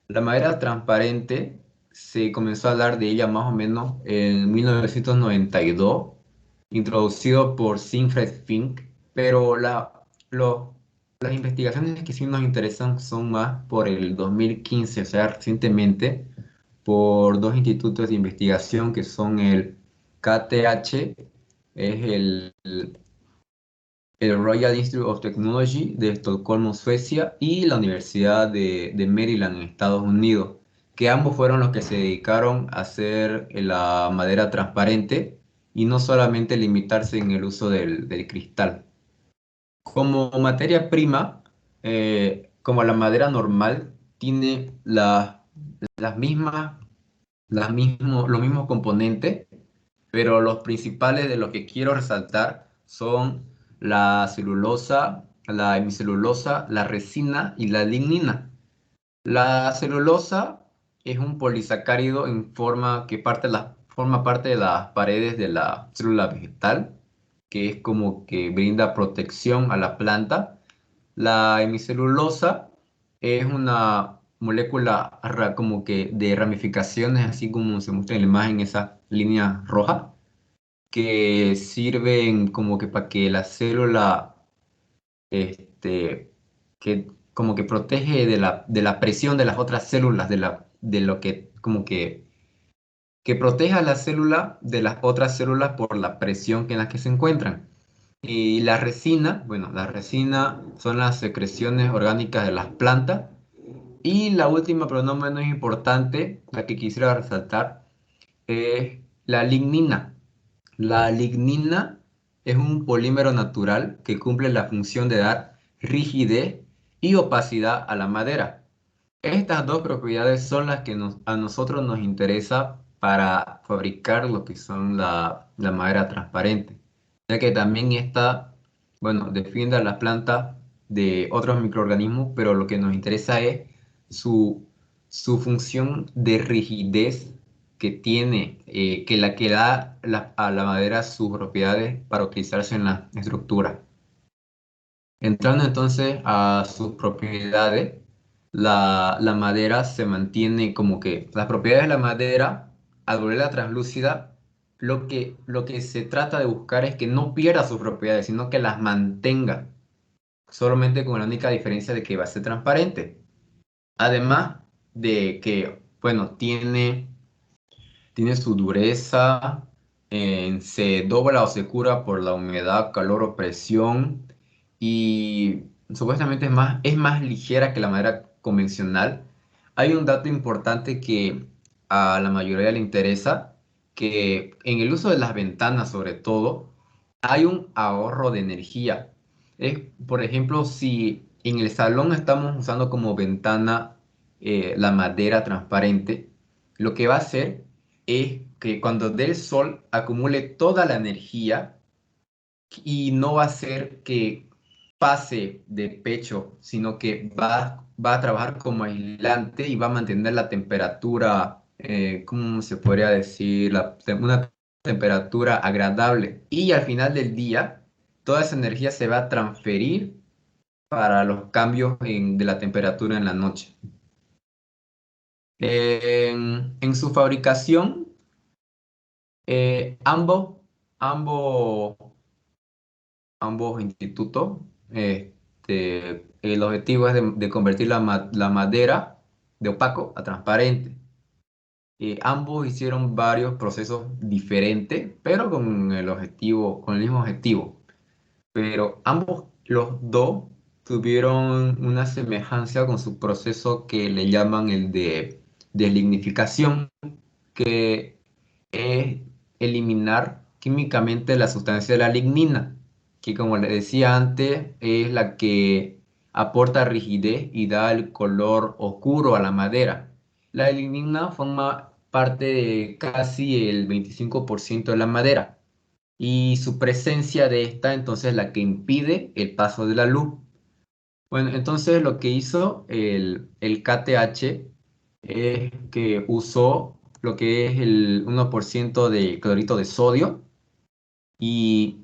G: la madera transparente se comenzó a hablar de ella más o menos en 1992, introducido por Siegfried Fink, pero las investigaciones que sí nos interesan son más por el 2015, o sea, recientemente, por dos institutos de investigación que son el KTH, es el Royal Institute of Technology de Estocolmo, Suecia, y la Universidad de Maryland, en Estados Unidos, que ambos fueron los que se dedicaron a hacer la madera transparente y no solamente limitarse en el uso del cristal. Como materia prima, como la madera normal, tiene las mismas, los mismos componentes, pero los principales de los que quiero resaltar son la celulosa, la hemicelulosa, la resina y la lignina. La celulosa es un polisacárido en forma que forma parte de las paredes de la célula vegetal, que es como que brinda protección a la planta. La hemicelulosa es una molécula como que de ramificaciones, así como se muestra en la imagen, esa línea roja, que sirven como que para que la célula, que como que protege de la presión de las otras células, de lo que como que protege a la célula de las otras células por la presión en la que se encuentran. Y la resina, bueno, la resina son las secreciones orgánicas de las plantas. Y la última, pero no menos importante, la que quisiera resaltar, es la lignina. La lignina es un polímero natural que cumple la función de dar rigidez y opacidad a la madera. Estas dos propiedades son las que a nosotros nos interesa para fabricar lo que son la madera transparente, ya que también esta, bueno, defiende a las plantas de otros microorganismos, pero lo que nos interesa es su, su función de rigidez que tiene, que da a la madera sus propiedades para utilizarse en la estructura. Entrando entonces a sus propiedades, la madera se mantiene como que las propiedades de la madera, al volverla translúcida, lo que se trata de buscar es que no pierda sus propiedades, sino que las mantenga, solamente con la única diferencia de que va a ser transparente. Además de que, bueno, tiene su dureza, se dobla o se cura por la humedad, calor o presión, y supuestamente es más ligera que la madera convencional. Hay un dato importante que a la mayoría le interesa, que en el uso de las ventanas sobre todo, hay un ahorro de energía. Por ejemplo, si en el salón estamos usando como ventana la madera transparente, lo que va a hacer es que cuando dé el sol acumule toda la energía y no va a ser que pase de pecho, sino que va a trabajar como aislante y va a mantener la temperatura, ¿cómo se podría decir? Una temperatura agradable. Y al final del día, toda esa energía se va a transferir para los cambios de la temperatura en la noche. En su fabricación, ambos, ambos, ambos institutos, el objetivo es de convertir la madera de opaco a transparente. Ambos hicieron varios procesos diferentes, pero con el mismo objetivo. Pero ambos, los dos, tuvieron una semejanza con su proceso que le llaman el de lignificación, que es eliminar químicamente la sustancia de la lignina, que como le decía antes, es la que aporta rigidez y da el color oscuro a la madera. La lignina forma parte de casi el 25% de la madera y su presencia de esta entonces es la que impide el paso de la luz. Bueno, entonces lo que hizo el KTH es que usó lo que es el 1% de clorito de sodio y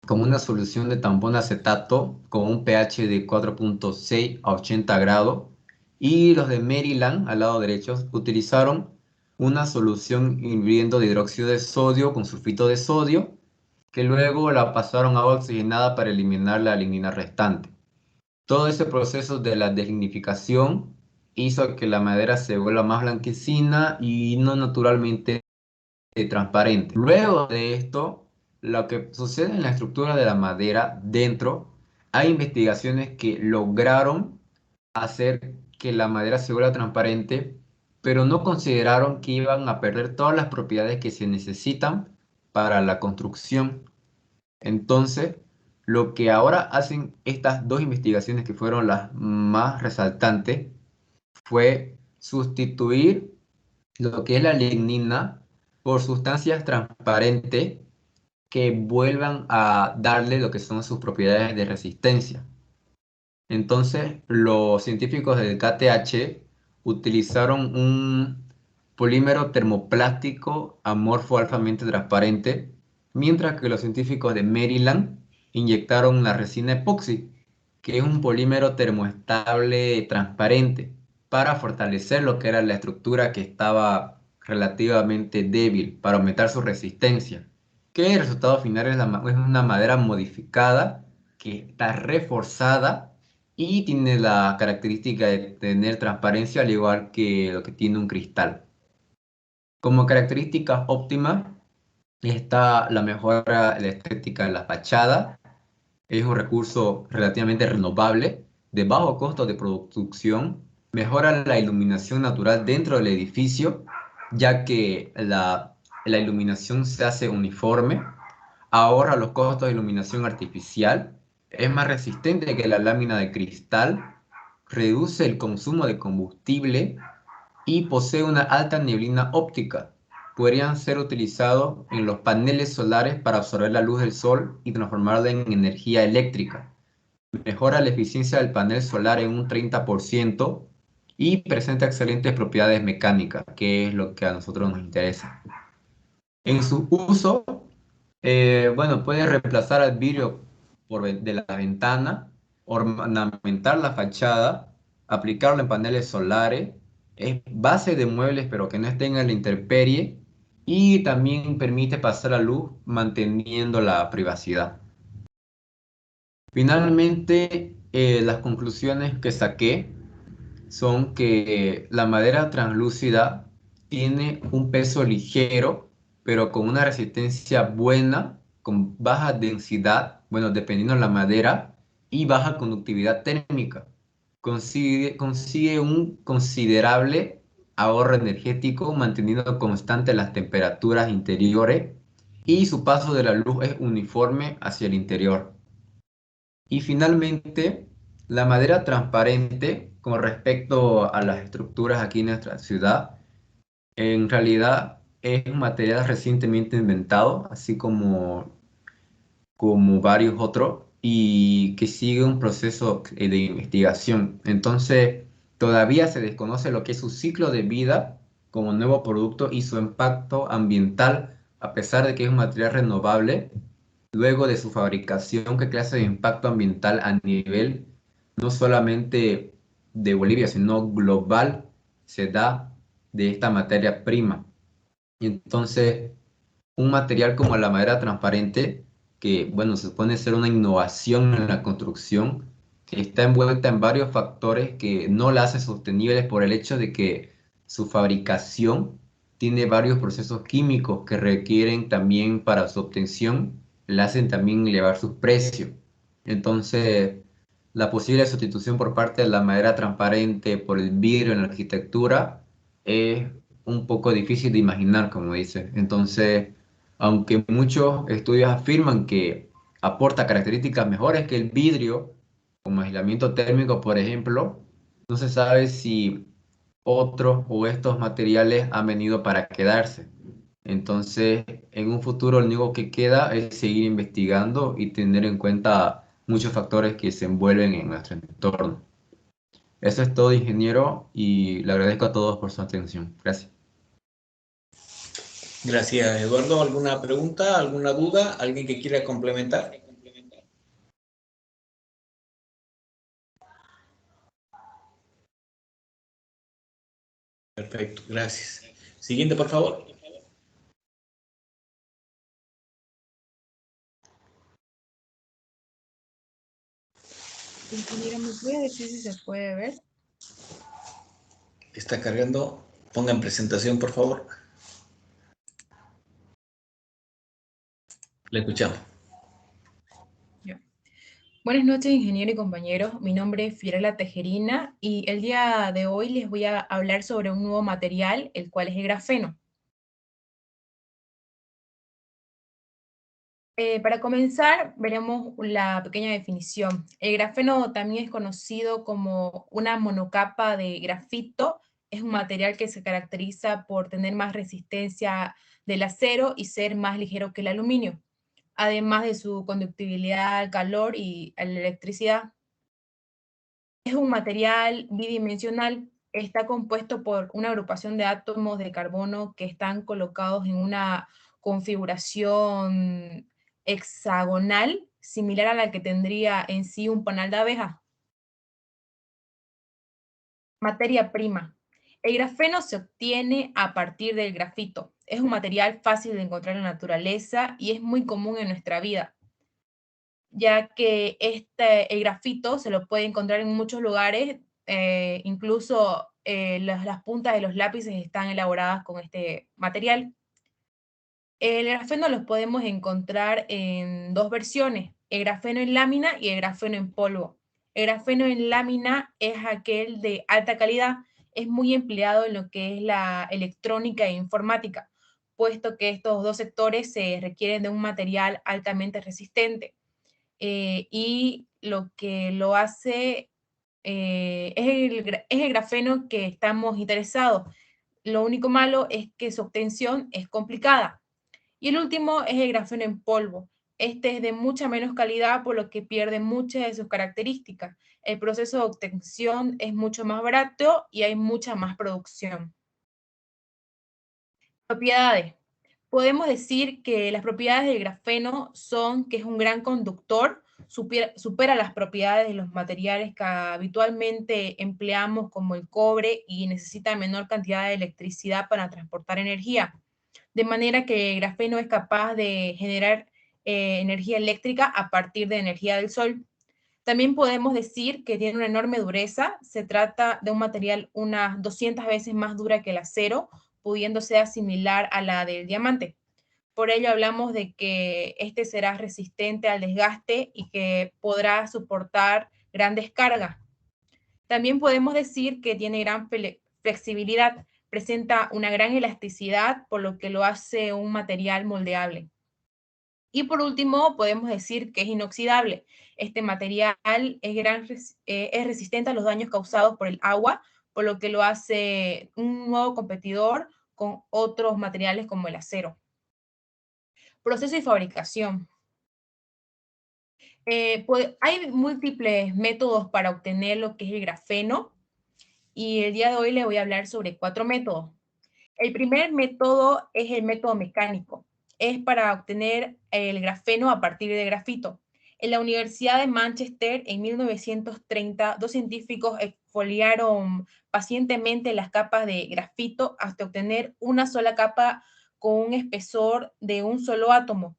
G: como una solución de tampón acetato con un pH de 4.6 a 80 grados. Y los de Maryland, al lado derecho, utilizaron una solución hirviendo de hidróxido de sodio con sulfito de sodio, que luego la pasaron a agua oxigenada para eliminar la lignina restante. Todo ese proceso de la deslignificación hizo que la madera se vuelva más blanquecina y no naturalmente transparente. Luego de esto, lo que sucede en la estructura de la madera dentro, hay investigaciones que lograron hacer que la madera se vuelva transparente, pero no consideraron que iban a perder todas las propiedades que se necesitan para la construcción. Entonces, lo que ahora hacen estas dos investigaciones que fueron las más resaltantes fue sustituir lo que es la lignina por sustancias transparentes que vuelvan a darle lo que son sus propiedades de resistencia. Entonces, los científicos del KTH utilizaron un polímero termoplástico amorfo altamente transparente, mientras que los científicos de Maryland inyectaron la resina epoxi, que es un polímero termoestable transparente, para fortalecer lo que era la estructura que estaba relativamente débil, para aumentar su resistencia. Que el resultado final es una madera modificada que está reforzada y tiene la característica de tener transparencia al igual que lo que tiene un cristal. Como característica óptima está la mejora de la estética de la fachada. Es un recurso relativamente renovable, de bajo costo de producción, mejora la iluminación natural dentro del edificio, ya que la iluminación se hace uniforme, ahorra los costos de iluminación artificial, es más resistente que la lámina de cristal, reduce el consumo de combustible y posee una alta neblina óptica. Podrían ser utilizados en los paneles solares para absorber la luz del sol y transformarla en energía eléctrica. Mejora la eficiencia del panel solar en un 30% y presenta excelentes propiedades mecánicas, que es lo que a nosotros nos interesa. En su uso, bueno, puede reemplazar al vidrio de la ventana, ornamentar la fachada, aplicarlo en paneles solares, es base de muebles pero que no estén en la intemperie y también permite pasar la luz manteniendo la privacidad. Finalmente, las conclusiones que saqué son que la madera translúcida tiene un peso ligero, pero con una resistencia buena, con baja densidad, bueno, dependiendo de la madera, y baja conductividad térmica. Consigue un considerable ahorro energético, manteniendo constantes las temperaturas interiores, y su paso de la luz es uniforme hacia el interior. Y finalmente, la madera transparente con respecto a las estructuras aquí en nuestra ciudad, en realidad es un material recientemente inventado, así como varios otros, y que sigue un proceso de investigación. Entonces, todavía se desconoce lo que es su ciclo de vida como nuevo producto y su impacto ambiental, a pesar de que es un material renovable. Luego de su fabricación, qué clase de impacto ambiental a nivel no solamente de Bolivia, sino global se da de esta materia prima. Y entonces, un material como la madera transparente, que bueno, se supone ser una innovación en la construcción, está envuelta en varios factores que no la hacen sostenible por el hecho de que su fabricación tiene varios procesos químicos que requieren también para su obtención, la hacen también elevar sus precios. Entonces, la posible sustitución por parte de la madera transparente por el vidrio en la arquitectura es un poco difícil de imaginar, como dice. Entonces, aunque muchos estudios afirman que aporta características mejores que el vidrio, como aislamiento térmico, por ejemplo, no se sabe si otros o estos materiales han venido para quedarse. Entonces, en un futuro, lo único que queda es seguir investigando y tener en cuenta muchos factores que se envuelven en nuestro entorno. Eso es todo, ingeniero, y le agradezco a todos por su atención. Gracias.
A: Gracias, Eduardo. ¿Alguna pregunta, alguna duda? ¿Alguien que quiera complementar? Perfecto, gracias. Siguiente, por favor.
H: Ingeniero, ¿me puede decir si se puede ver?
A: Está cargando. Ponga en presentación, por favor. Le escuchamos.
H: Ya. Buenas noches, ingeniero y compañeros. Mi nombre es Fiorella Tejerina y el día de hoy les voy a hablar sobre un nuevo material, el cual es el grafeno. Para comenzar, veremos la pequeña definición. El grafeno también es conocido como una monocapa de grafito. Es un material que se caracteriza por tener más resistencia del acero y ser más ligero que el aluminio, además de su conductibilidad al calor y a la electricidad. Es un material bidimensional. Está compuesto por una agrupación de átomos de carbono que están colocados en una configuración hexagonal, similar a la que tendría en sí un panal de abeja. Materia prima. El grafeno se obtiene a partir del grafito. Es un material fácil de encontrar en la naturaleza y es muy común en nuestra vida, ya que el grafito se lo puede encontrar en muchos lugares, incluso las puntas de los lápices están elaboradas con este material. El grafeno los podemos encontrar en dos versiones, el grafeno en lámina y el grafeno en polvo. El grafeno en lámina es aquel de alta calidad, es muy empleado en lo que es la electrónica e informática, puesto que estos dos sectores se requieren de un material altamente resistente. Y lo que lo hace es el grafeno que estamos interesados. Lo único malo es que su obtención es complicada. Y el último es el grafeno en polvo. Este es de mucha menos calidad, por lo que pierde muchas de sus características. El proceso de obtención es mucho más barato y hay mucha más producción. Propiedades. Podemos decir que las propiedades del grafeno son que es un gran conductor, supera las propiedades de los materiales que habitualmente empleamos como el cobre y necesita menor cantidad de electricidad para transportar energía. De manera que el grafeno es capaz de generar energía eléctrica a partir de energía del sol. También podemos decir que tiene una enorme dureza. Se trata de un material unas 200 veces más dura que el acero, pudiendo ser similar a la del diamante. Por ello hablamos de que este será resistente al desgaste y que podrá soportar grandes cargas. También podemos decir que tiene gran flexibilidad, presenta una gran elasticidad, por lo que lo hace un material moldeable. Y por último, podemos decir que es inoxidable. Este material es resistente a los daños causados por el agua, por lo que lo hace un nuevo competidor con otros materiales como el acero. Proceso y fabricación. Hay múltiples métodos para obtener lo que es el grafeno y el día de hoy les voy a hablar sobre 4 métodos. El primer método es el método mecánico. Es para obtener el grafeno a partir de grafito. En la Universidad de Manchester, en 1930, dos científicos exfoliaron pacientemente las capas de grafito hasta obtener una sola capa con un espesor de un solo átomo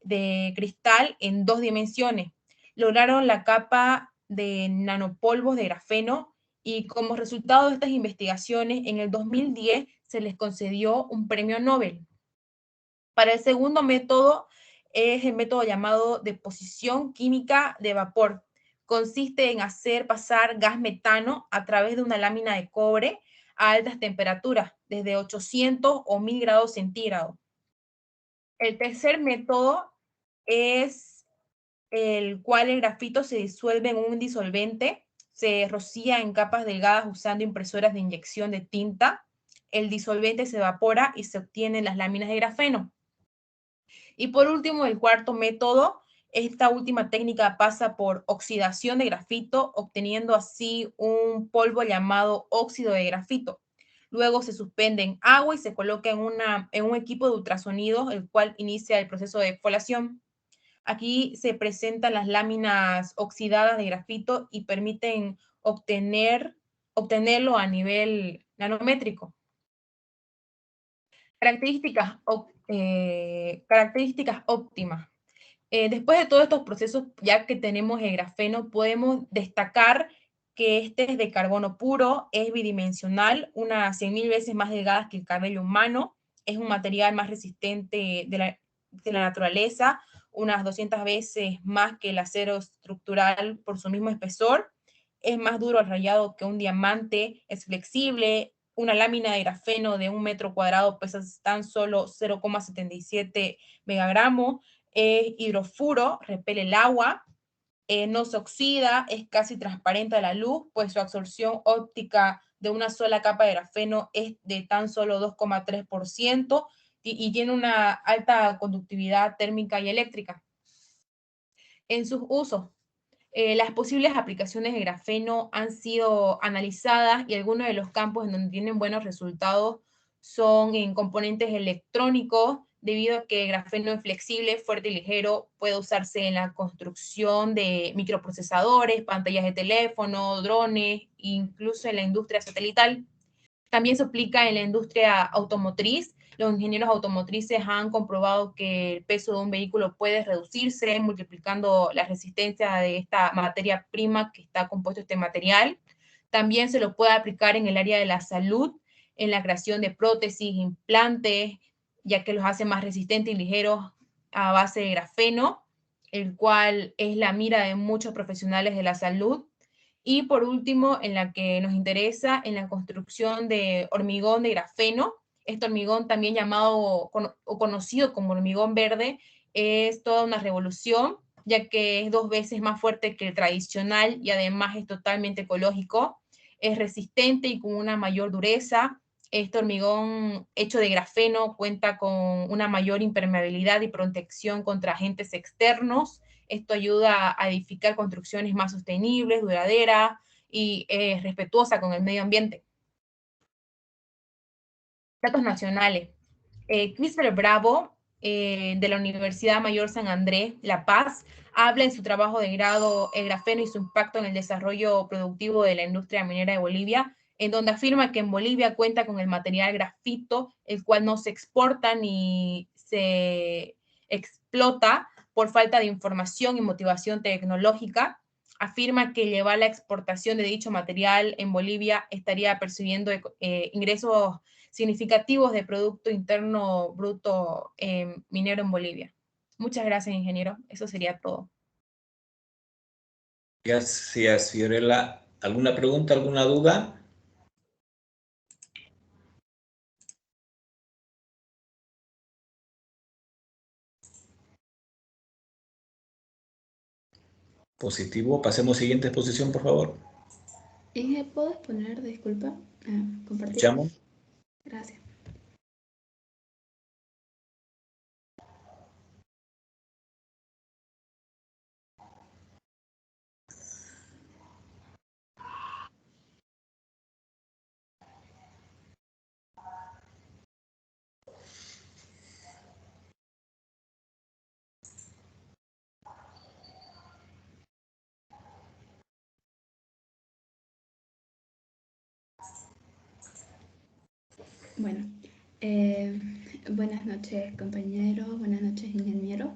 H: de cristal en 2 dimensiones. Lograron la capa de nanopolvos de grafeno y como resultado de estas investigaciones, en el 2010 se les concedió un premio Nobel. Para el segundo método es el método llamado deposición química de vapor. consiste en hacer pasar gas metano a través de una lámina de cobre a altas temperaturas, desde 800 o 1000 grados centígrados. El tercer método es el cual el grafito se disuelve en un disolvente, se rocía en capas delgadas usando impresoras de inyección de tinta, el disolvente se evapora y se obtienen las láminas de grafeno. Y por último, el cuarto método, esta última técnica pasa por oxidación de grafito, obteniendo así un polvo llamado óxido de grafito. Luego se suspende en agua y se coloca en un equipo de ultrasonido, el cual inicia el proceso de exfoliación. Aquí se presentan las láminas oxidadas de grafito y permiten obtenerlo a nivel nanométrico. Características óptimas. Después de todos estos procesos, ya que tenemos el grafeno, podemos destacar que este es de carbono puro, es bidimensional, unas 100.000 veces más delgada que el cabello humano, es un material más resistente de la naturaleza, unas 200 veces más que el acero estructural por su mismo espesor, es más duro al rayado que un diamante, es flexible, una lámina de grafeno de 1 metro cuadrado pesa tan solo 0,77 megagramos, es hidrofuro, repele el agua, no se oxida, es casi transparente a la luz, pues su absorción óptica de una sola capa de grafeno es de tan solo 2,3% y tiene una alta conductividad térmica y eléctrica. En sus usos, las posibles aplicaciones de grafeno han sido analizadas y algunos de los campos en donde tienen buenos resultados son en componentes electrónicos, debido a que el grafeno es flexible, fuerte y ligero, puede usarse en la construcción de microprocesadores, pantallas de teléfono, drones, incluso en la industria satelital. También se aplica en la industria automotriz. Los ingenieros automotrices han comprobado que el peso de un vehículo puede reducirse multiplicando la resistencia de esta materia prima que está compuesto este material. También se lo puede aplicar en el área de la salud, en la creación de prótesis, implantes, ya que los hace más resistentes y ligeros a base de grafeno, el cual es la mira de muchos profesionales de la salud. Y por último, en la que nos interesa, en la construcción de hormigón de grafeno. Este hormigón, también llamado o conocido como hormigón verde, es toda una revolución, ya que es 2 veces más fuerte que el tradicional y además es totalmente ecológico. Es resistente y con una mayor dureza. Este hormigón hecho de grafeno cuenta con una mayor impermeabilidad y protección contra agentes externos. Esto ayuda a edificar construcciones más sostenibles, duraderas y respetuosas con el medio ambiente. Datos nacionales. Christopher Bravo, de la Universidad Mayor San Andrés, La Paz, habla en su trabajo de grado El grafeno y su impacto en el desarrollo productivo de la industria minera de Bolivia, en donde afirma que en Bolivia cuenta con el material grafito, el cual no se exporta ni se explota por falta de información y motivación tecnológica. Afirma que llevar la exportación de dicho material en Bolivia estaría percibiendo ingresos significativos de Producto Interno Bruto minero en Bolivia. Muchas gracias, ingeniero. Eso sería todo.
A: Gracias, Fiorella. ¿Alguna pregunta, alguna duda? Positivo. Pasemos a siguiente exposición, por favor.
I: ¿Puedo exponer, disculpa? Compartir.
A: Escuchamos.
I: Gracias. Bueno, buenas noches compañeros, buenas noches ingeniero.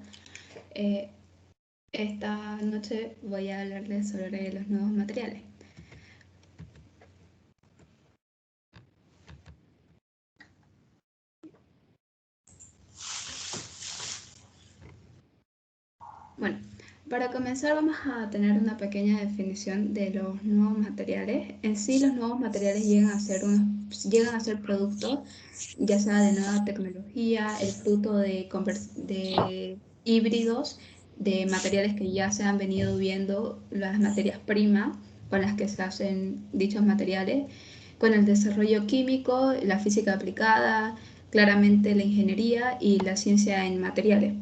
I: Esta noche voy a hablarles sobre los nuevos materiales. Bueno, Para comenzar vamos a tener una pequeña definición de los nuevos materiales. En sí, los nuevos materiales llegan a ser productos, ya sea de nueva tecnología, el fruto de híbridos de materiales que ya se han venido viendo, las materias primas con las que se hacen dichos materiales, con el desarrollo químico, la física aplicada, claramente la ingeniería y la ciencia en materiales.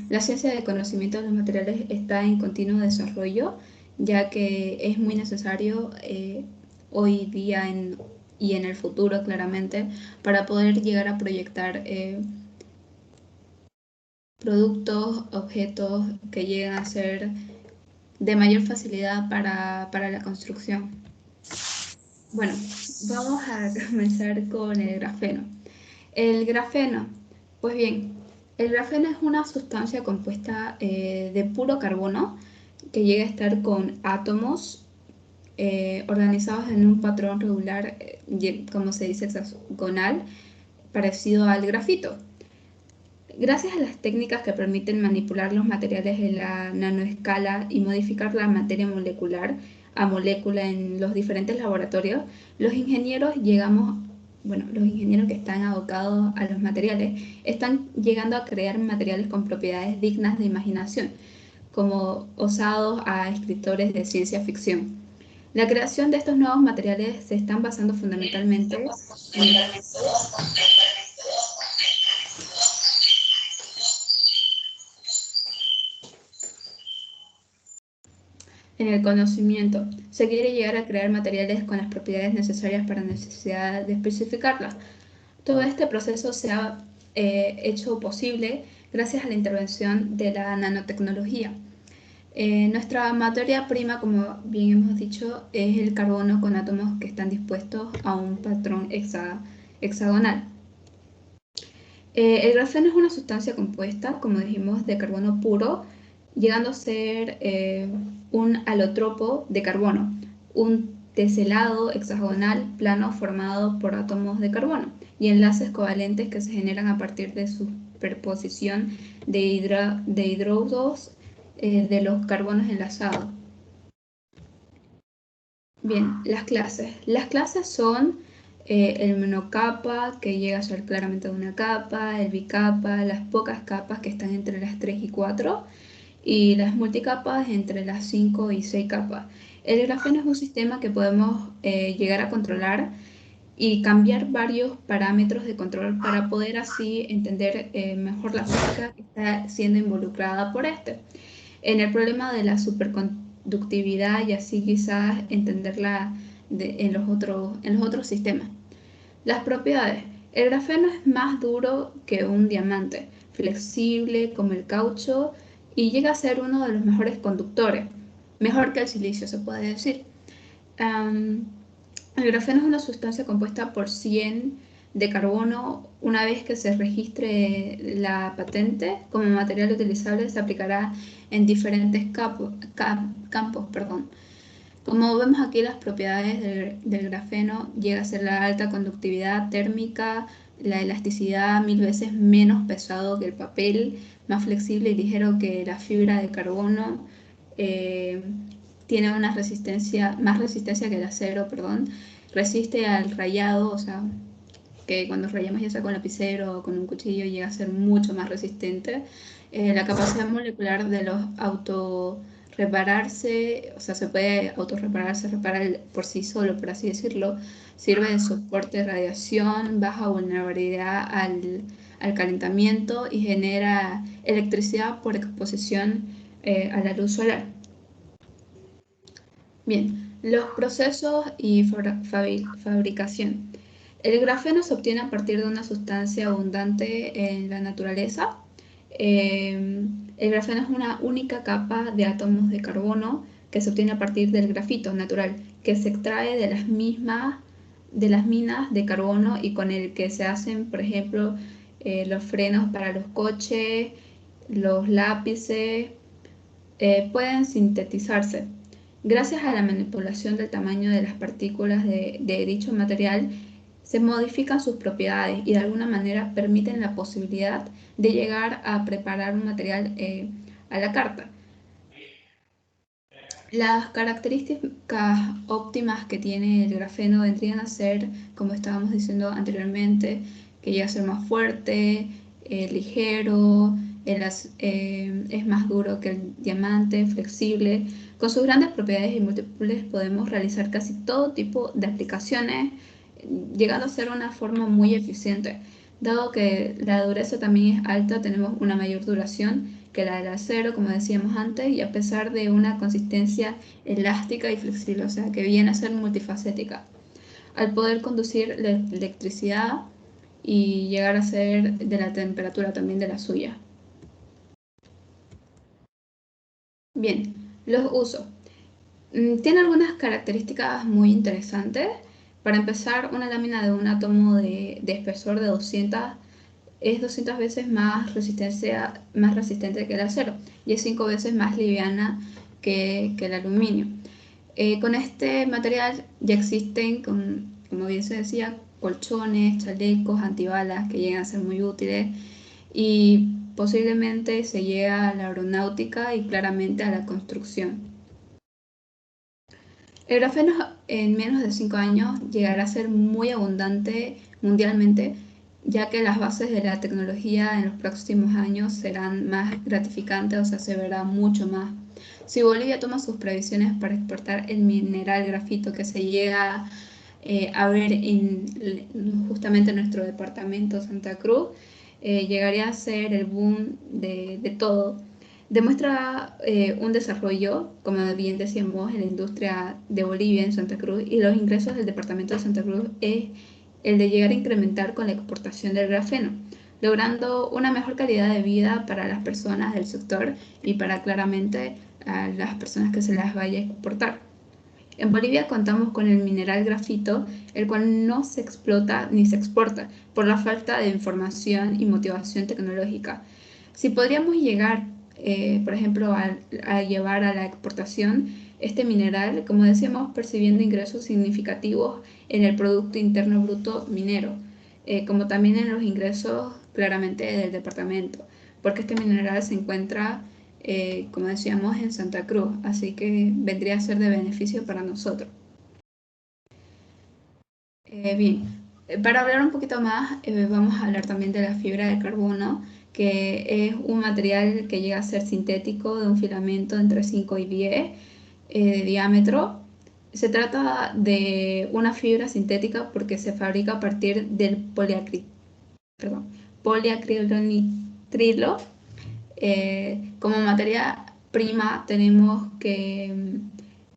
I: La ciencia del conocimiento de los materiales está en continuo desarrollo, ya que es muy necesario hoy día y en el futuro, claramente, para poder llegar a proyectar productos, objetos que lleguen a ser de mayor facilidad para la construcción. Bueno, vamos a comenzar con el grafeno. El grafeno, pues bien, el grafeno es una sustancia compuesta de puro carbono que llega a estar con átomos organizados en un patrón regular, como se dice, hexagonal, parecido al grafito. Gracias a las técnicas que permiten manipular los materiales en la nanoescala y modificar la materia molecular a molécula en los diferentes laboratorios, los ingenieros los ingenieros que están abocados a los materiales están llegando a crear materiales con propiedades dignas de imaginación, como osados a escritores de ciencia ficción. La creación de estos nuevos materiales se están basando fundamentalmente en el conocimiento. Se quiere llegar a crear materiales con las propiedades necesarias para necesidad de especificarlas. Todo este proceso se ha hecho posible gracias a la intervención de la nanotecnología. Nuestra materia prima, como bien hemos dicho, es el carbono con átomos que están dispuestos a un patrón hexagonal. El grafeno es una sustancia compuesta, como dijimos, de carbono puro, llegando a ser un alótropo de carbono, un teselado hexagonal plano formado por átomos de carbono y enlaces covalentes que se generan a partir de su superposición de hidróxidos de los carbonos enlazados. Bien, las clases. Las clases son el monocapa, que llega a ser claramente una capa, el bicapa, las pocas capas que están entre las 3 y 4, y las multicapas entre las 5 y 6 capas. El grafeno es un sistema que podemos llegar a controlar y cambiar varios parámetros de control para poder así entender mejor la física que está siendo involucrada por este. En el problema de la superconductividad y así quizás entenderla en los otros sistemas. Las propiedades. El grafeno es más duro que un diamante, flexible como el caucho y llega a ser uno de los mejores conductores, mejor que el silicio se puede decir. El grafeno es una sustancia compuesta por 100 de carbono. Una vez que se registre la patente como material utilizable, se aplicará en diferentes campos. Como vemos aquí, las propiedades del grafeno llega a ser la alta conductividad térmica, la elasticidad 1000 veces menos pesado que el papel, más flexible y ligero que la fibra de carbono, tiene una más resistencia que el acero, resiste al rayado, o sea, que cuando rayamos ya sea con lapicero o con un cuchillo llega a ser mucho más resistente. La capacidad molecular de los autorrepararse, o sea, se puede autorreparar, se repara por sí solo, por así decirlo, sirve de soporte de radiación, baja vulnerabilidad al calentamiento y genera electricidad por exposición a la luz solar. Bien, los procesos y fabricación. El grafeno se obtiene a partir de una sustancia abundante en la naturaleza. El grafeno es una única capa de átomos de carbono que se obtiene a partir del grafito natural, que se extrae de las minas de carbono y con el que se hacen, por ejemplo, los frenos para los coches, los lápices, pueden sintetizarse. Gracias a la manipulación del tamaño de las partículas de dicho material, se modifican sus propiedades y de alguna manera permiten la posibilidad de llegar a preparar un material la carta. Las características óptimas que tiene el grafeno vendrían a ser, como estábamos diciendo anteriormente, que llega a ser más fuerte, ligero, es más duro que el diamante, flexible. Con sus grandes propiedades y múltiples podemos realizar casi todo tipo de aplicaciones, llegando a ser una forma muy eficiente. Dado que la dureza también es alta, tenemos una mayor duración que la del acero, como decíamos antes, y a pesar de una consistencia elástica y flexible, o sea, que viene a ser multifacética. Al poder conducir la electricidad y llegar a ser de la temperatura también de la suya. Bien, los usos. Tiene algunas características muy interesantes. Para empezar, una lámina de un átomo de espesor de 200 es 200 veces más resistente que el acero y es 5 veces más liviana que el aluminio. Con este material ya existen, como bien se decía, colchones, chalecos, antibalas que llegan a ser muy útiles y posiblemente se llega a la aeronáutica y claramente a la construcción. El grafeno en menos de 5 años llegará a ser muy abundante mundialmente, ya que las bases de la tecnología en los próximos años serán más gratificantes, o sea, se verá mucho más. Si Bolivia toma sus previsiones para exportar el mineral grafito que se llega a ver justamente en nuestro departamento Santa Cruz, llegaría a ser el boom de todo. Demuestra un desarrollo, como bien decíamos, en la industria de Bolivia, en Santa Cruz, y los ingresos del departamento de Santa Cruz es el de llegar a incrementar con la exportación del grafeno, logrando una mejor calidad de vida para las personas del sector y para claramente a las personas que se las vaya a exportar. En Bolivia contamos con el mineral grafito, el cual no se explota ni se exporta por la falta de información y motivación tecnológica. Si podríamos llegar, por ejemplo, a llevar a la exportación este mineral, como decíamos, percibiendo ingresos significativos en el Producto Interno Bruto minero, como también en los ingresos claramente del departamento, porque este mineral se encuentra, como decíamos, en Santa Cruz, así que vendría a ser de beneficio para nosotros. Bien, para hablar un poquito más, vamos a hablar también de la fibra de carbono, que es un material que llega a ser sintético de un filamento entre 5 y 10 de diámetro. Se trata de una fibra sintética porque se fabrica a partir del poliacrilonitrilo. Como materia prima tenemos que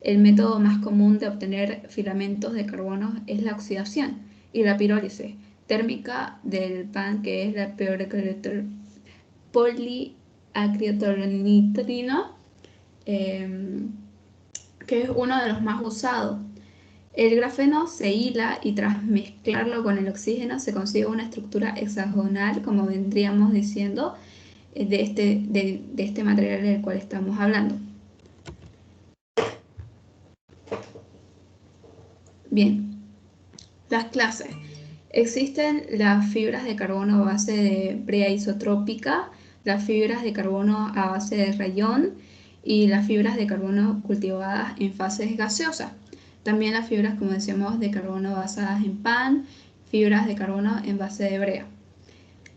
I: el método más común de obtener filamentos de carbono es la oxidación y la pirólisis térmica del PAN, que es la poliacrilonitrino, que es uno de los más usados. El grafeno se hila y tras mezclarlo con el oxígeno se consigue una estructura hexagonal, como vendríamos diciendo, de este material del cual estamos hablando. Bien, las clases. Existen las fibras de carbono a base de brea isotrópica, las fibras de carbono a base de rayón y las fibras de carbono cultivadas en fases gaseosas. También las fibras, como decíamos, de carbono basadas en pan, fibras de carbono en base de brea.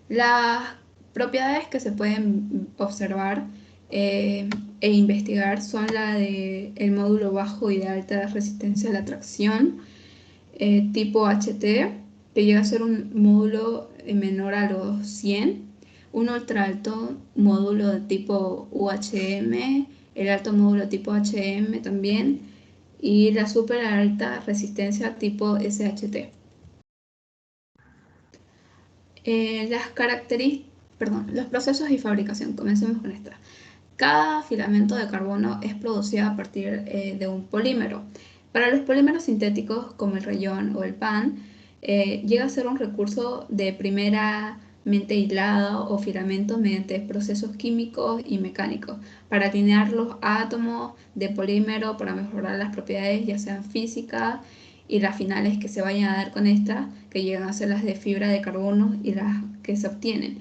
I: Las propiedades que se pueden observar e investigar son la del módulo bajo y de alta resistencia a la tracción, tipo HT, que llega a ser un módulo menor a los 100, un ultra alto módulo de tipo UHM, el alto módulo tipo HM también, y la super alta resistencia tipo SHT. Los procesos y fabricación. Comencemos con esta. Cada filamento de carbono es producido a partir de un polímero. Para los polímeros sintéticos como el rayón o el pan, llega a ser un recurso de primeramente hilado o filamento mediante procesos químicos y mecánicos para alinear los átomos de polímero para mejorar las propiedades ya sean físicas y las finales que se vayan a dar con estas, que llegan a ser las de fibra de carbono y las que se obtienen.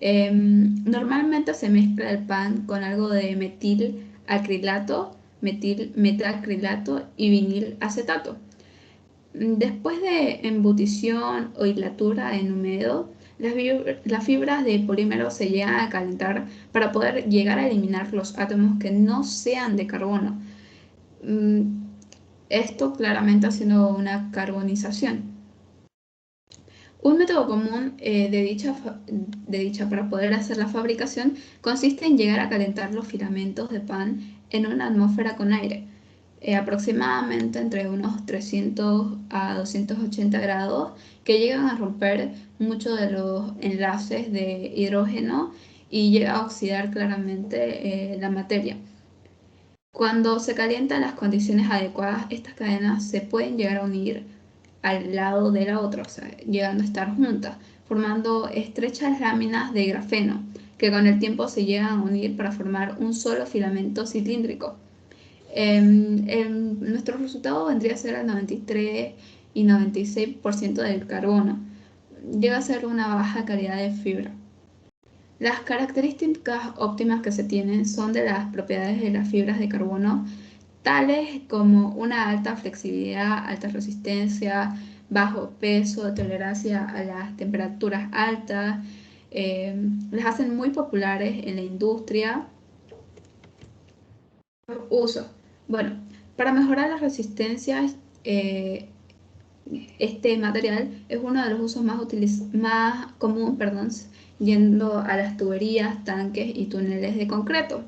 I: Normalmente se mezcla el pan con algo de metilacrilato, metacrilato y vinilacetato. Después de embutición o hilatura en húmedo, las fibras de polímero se llegan a calentar para poder llegar a eliminar los átomos que no sean de carbono. Esto claramente haciendo una carbonización. Un método común de dicha para poder hacer la fabricación consiste en llegar a calentar los filamentos de pan en una atmósfera con aire, aproximadamente entre unos 300 a 280 grados, que llegan a romper muchos de los enlaces de hidrógeno y llega a oxidar claramente la materia. Cuando se calientan las condiciones adecuadas, estas cadenas se pueden llegar a unir al lado de la otra, o sea, llegando a estar juntas, formando estrechas láminas de grafeno, que con el tiempo se llegan a unir para formar un solo filamento cilíndrico. Nuestro resultado vendría a ser el 93 y 96% del carbono. Llega a ser una baja calidad de fibra. Las características óptimas que se tienen son de las propiedades de las fibras de carbono, tales como una alta flexibilidad, alta resistencia, bajo peso, tolerancia a las temperaturas altas. Las hacen muy populares en la industria. Uso. Bueno, para mejorar la resistencia, este material es uno de los usos más comunes, yendo a las tuberías, tanques y túneles de concreto.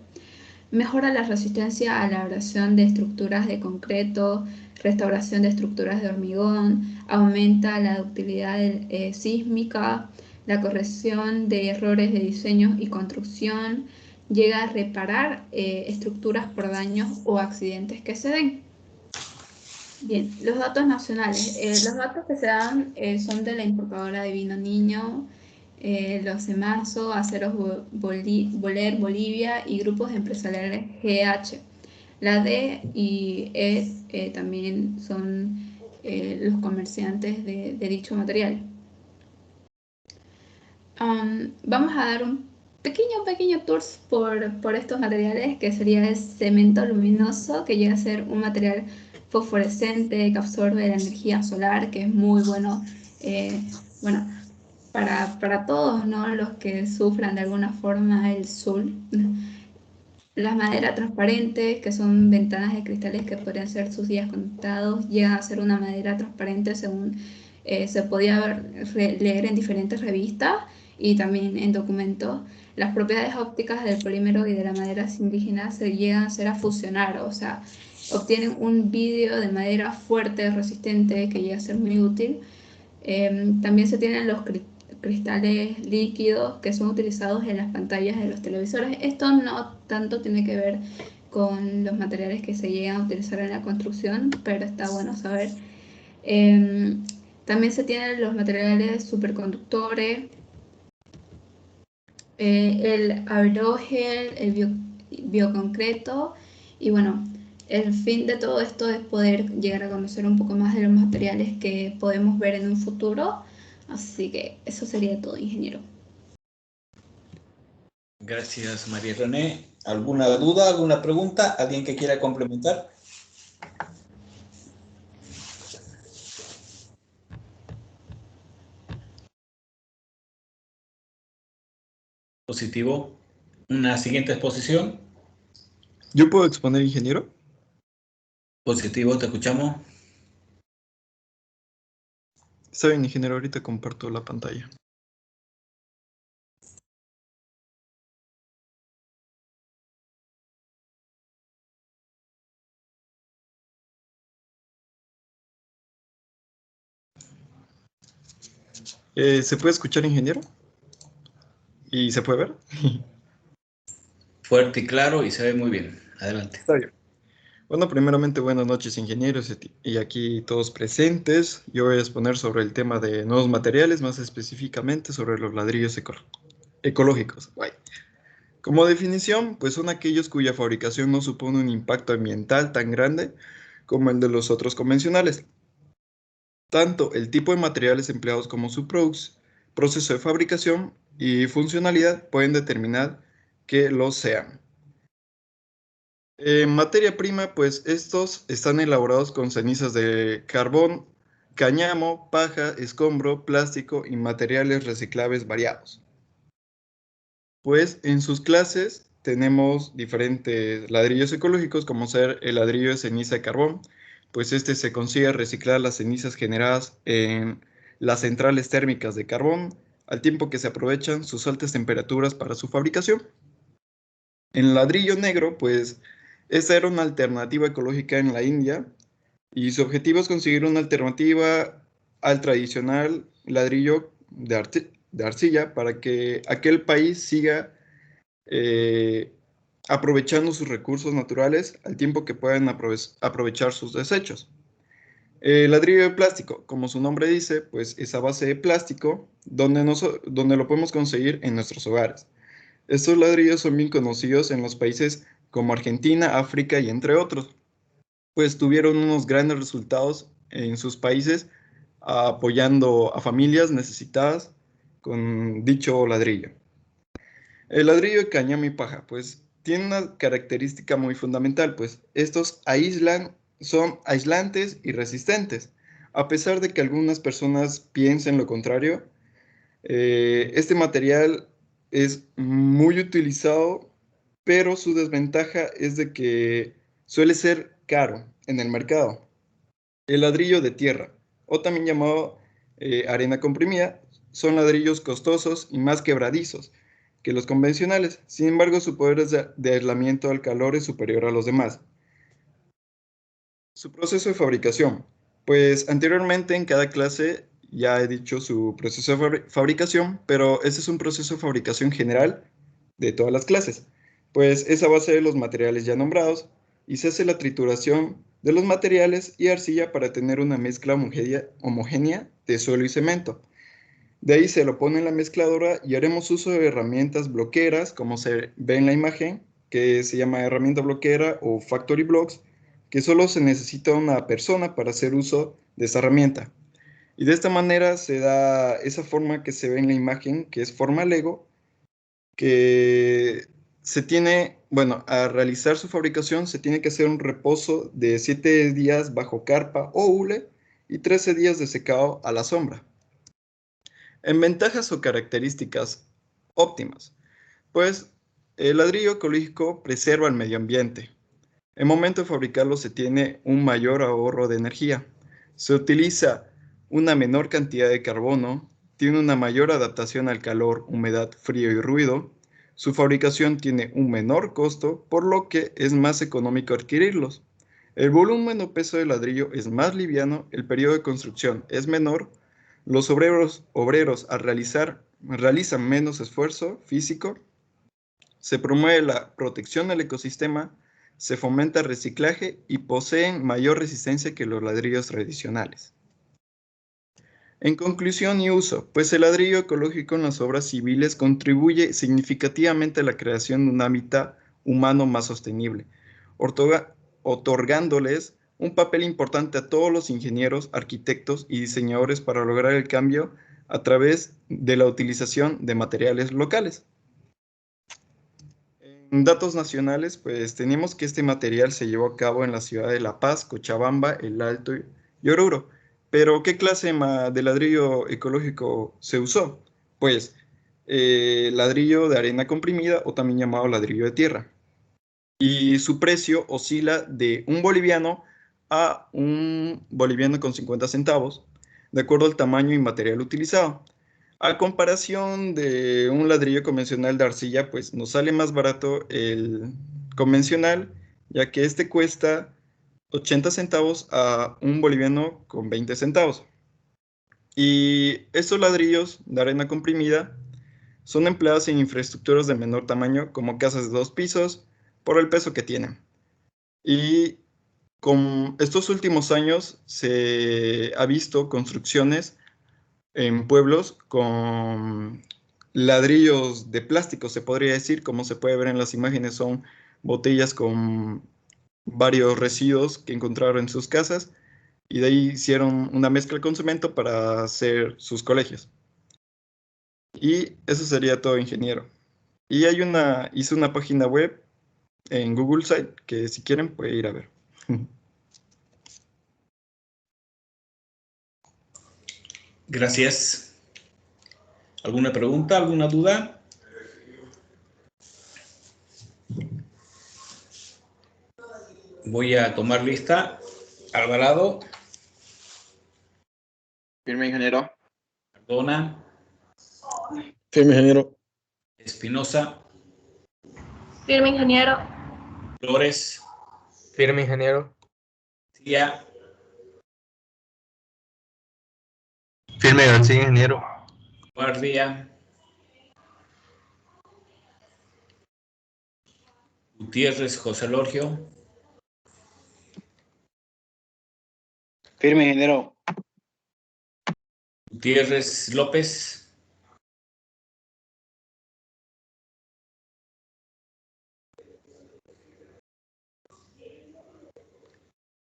I: Mejora la resistencia a la abrasión de estructuras de concreto, restauración de estructuras de hormigón, aumenta la ductilidad sísmica, la corrección de errores de diseño y construcción, llega a reparar estructuras por daños o accidentes que se den. Bien, los datos nacionales. Los datos que se dan son de la importadora de vino Niño, los Emazo, Aceros Boler Bolivia y grupos empresariales GH. La D y E también son los comerciantes de dicho material. Vamos a dar un pequeño tour por estos materiales, que sería el cemento luminoso, que llega a ser un material fosforescente que absorbe la energía solar, que es muy bueno, bueno, para todos, ¿no?, los que sufran de alguna forma el sol. Las maderas transparentes, que son ventanas de cristales que podrían ser sus días contados, llegan a ser una madera transparente según se podía leer en diferentes revistas y también en documentos. Las propiedades ópticas del polímero y de la madera indígena se llegan a hacer a fusionar, o sea, obtienen un vidrio de madera fuerte, resistente, que llega a ser muy útil. También se tienen los cristales líquidos que son utilizados en las pantallas de los televisores. Esto no tanto tiene que ver con los materiales que se llegan a utilizar en la construcción, pero está bueno saber. También se tienen los materiales superconductores, el aerogel, el bioconcreto, y bueno, el fin de todo esto es poder llegar a conocer un poco más de los materiales que podemos ver en un futuro. Así que eso sería todo, ingeniero.
A: Gracias, María René. ¿Alguna duda, alguna pregunta? ¿Alguien que quiera complementar? Positivo. Una siguiente exposición.
D: ¿Yo puedo exponer, ingeniero?
A: Positivo, te escuchamos.
D: Está bien, ingeniero, ahorita comparto la pantalla. ¿Se puede escuchar, ingeniero? ¿Y se puede ver?
A: Fuerte y claro y se ve muy bien. Adelante.
D: Está bien. Bueno, primeramente, buenas noches, ingenieros y aquí todos presentes. Yo voy a exponer sobre el tema de nuevos materiales, más específicamente sobre los ladrillos ecológicos. Guay. Como definición, pues son aquellos cuya fabricación no supone un impacto ambiental tan grande como el de los otros convencionales. Tanto el tipo de materiales empleados como su proceso de fabricación
J: y funcionalidad pueden determinar que lo sean. Materia prima, pues estos están elaborados con cenizas de carbón, cáñamo, paja, escombro, plástico y materiales reciclables variados. Pues en sus clases tenemos diferentes ladrillos ecológicos, como ser el ladrillo de ceniza de carbón, pues este se consigue reciclar las cenizas generadas en las centrales térmicas de carbón, al tiempo que se aprovechan sus altas temperaturas para su fabricación. En ladrillo negro, pues esta era una alternativa ecológica en la India y su objetivo es conseguir una alternativa al tradicional ladrillo de arcilla para que aquel país siga aprovechando sus recursos naturales al tiempo que puedan aprovechar sus desechos. El ladrillo de plástico, como su nombre dice, pues es a base de plástico donde lo podemos conseguir en nuestros hogares. Estos ladrillos son bien conocidos en los países como Argentina, África y entre otros, pues tuvieron unos grandes resultados en sus países apoyando a familias necesitadas con dicho ladrillo. El ladrillo de cáñamo y paja, pues tiene una característica muy fundamental, pues estos son aislantes y resistentes. A pesar de que algunas personas piensen lo contrario, este material es muy utilizado, pero su desventaja es de que suele ser caro en el mercado. El ladrillo de tierra, o también llamado arena comprimida, son ladrillos costosos y más quebradizos que los convencionales. Sin embargo, su poder de aislamiento al calor es superior a los demás. Su proceso de fabricación. Pues anteriormente en cada clase ya he dicho su proceso de fabricación, pero este es un proceso de fabricación general de todas las clases, pues es a base de los materiales ya nombrados y se hace la trituración de los materiales y arcilla para tener una mezcla homogénea de suelo y cemento. De ahí se lo pone en la mezcladora y haremos uso de herramientas bloqueras, como se ve en la imagen, que se llama herramienta bloquera o factory blocks, que solo se necesita una persona para hacer uso de esa herramienta. Y de esta manera se da esa forma que se ve en la imagen, que es forma Lego, que se tiene, bueno, a realizar su fabricación se tiene que hacer un reposo de 7 días bajo carpa o hule y 13 días de secado a la sombra. En ventajas o características óptimas, pues el ladrillo ecológico preserva el medio ambiente. En momento de fabricarlo se tiene un mayor ahorro de energía. Se utiliza una menor cantidad de carbono, tiene una mayor adaptación al calor, humedad, frío y ruido. Su fabricación tiene un menor costo, por lo que es más económico adquirirlos. El volumen o peso del ladrillo es más liviano, el periodo de construcción es menor, los obreros realizan menos esfuerzo físico, se promueve la protección del ecosistema, se fomenta el reciclaje y poseen mayor resistencia que los ladrillos tradicionales. En conclusión y uso, pues el ladrillo ecológico en las obras civiles contribuye significativamente a la creación de un hábitat humano más sostenible, otorgándoles un papel importante a todos los ingenieros, arquitectos y diseñadores para lograr el cambio a través de la utilización de materiales locales. En datos nacionales, pues tenemos que este material se llevó a cabo en la ciudad de La Paz, Cochabamba, El Alto y Oruro. Pero, ¿qué clase de ladrillo ecológico se usó? Pues, ladrillo de arena comprimida o también llamado ladrillo de tierra. Y su precio oscila de 1 boliviano a 1 boliviano con 50 centavos, de acuerdo al tamaño y material utilizado. A comparación de un ladrillo convencional de arcilla, pues nos sale más barato el convencional, ya que este cuesta 80 centavos a 1 boliviano con 20 centavos. Y estos ladrillos de arena comprimida son empleados en infraestructuras de menor tamaño, como casas de 2 pisos, por el peso que tienen. Y con estos últimos años se ha visto construcciones en pueblos con ladrillos de plástico, se podría decir, como se puede ver en las imágenes, son botellas con varios residuos que encontraron en sus casas y de ahí hicieron una mezcla con cemento para hacer sus colegios. Y eso sería todo, ingeniero. Y hice una página web en Google Site que si quieren puede ir a ver.
A: Gracias. ¿Alguna pregunta, alguna duda? Voy a tomar lista. Alvarado.
K: Firme, ingeniero.
A: Cardona.
K: Firme, ingeniero.
A: Espinosa.
H: Firme, ingeniero.
A: Flores.
F: Firme, ingeniero.
A: García.
K: Firme, García, ingeniero.
A: Guardia. Gutiérrez José Lorgio.
K: Firme, ingeniero.
A: Gutiérrez López.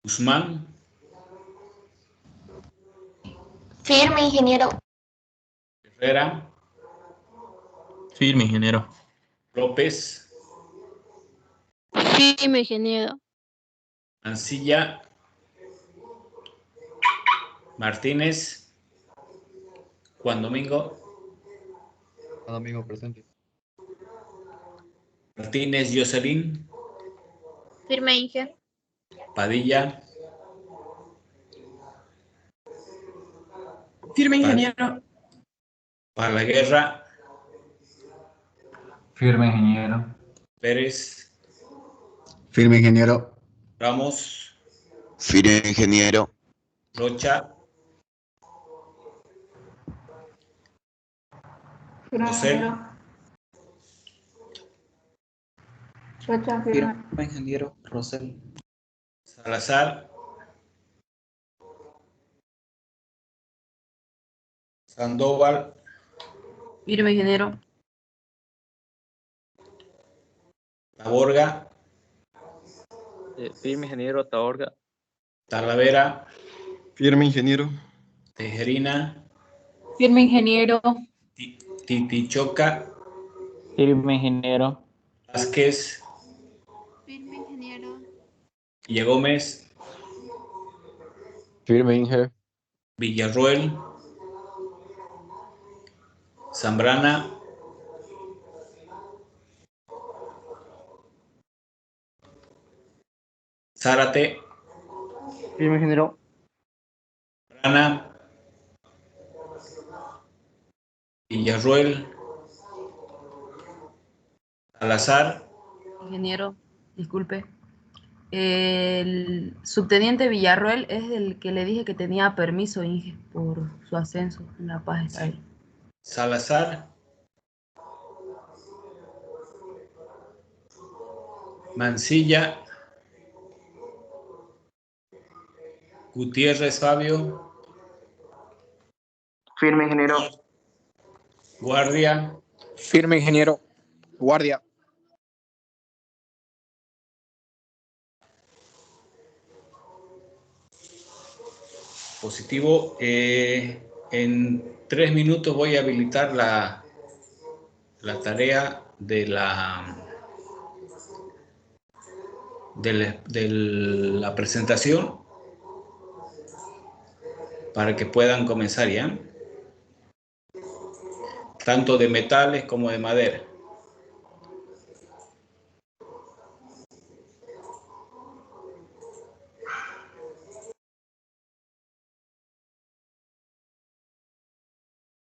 A: Guzmán.
H: Firme, ingeniero.
A: Herrera.
K: Firme, ingeniero.
A: López.
H: Firme, ingeniero.
A: Mancilla. Martínez. Juan Domingo.
K: Juan Domingo presente.
A: Martínez Jocelyn.
H: Firme, ingeniero.
A: Padilla.
L: Firme, ingeniero.
A: Palaguerra.
G: Firme, ingeniero.
A: Pérez.
K: Firme, ingeniero.
A: Ramos.
M: Firme, ingeniero.
A: Rocha. Rosel.
L: Firme, ingeniero. Rosel.
A: Salazar. Sandoval.
L: Firme, ingeniero.
A: Taborga.
B: Firme, ingeniero. Taborga.
A: Talavera.
J: Firme, ingeniero.
A: Tejerina.
H: Firme, ingeniero.
A: Titichoca.
B: Firme, ingeniero.
A: Vázquez.
I: Firme, ingeniero.
A: Gómez.
K: Firme, ingeniero.
A: Villarroel. Zambrana. Zárate.
K: Firme, ingeniero.
A: Brana. Villarroel. Salazar.
L: Ingeniero, disculpe. El subteniente Villarroel es el que le dije que tenía permiso, Inge, por su ascenso en La Paz. Está ahí.
A: Salazar. Mancilla. Gutiérrez Fabio.
E: Firme, ingeniero.
A: Guardia.
E: Firme, ingeniero. Guardia.
A: Positivo. En 3 minutos voy a habilitar la tarea de la presentación para que puedan comenzar ya. Tanto de metales como de madera.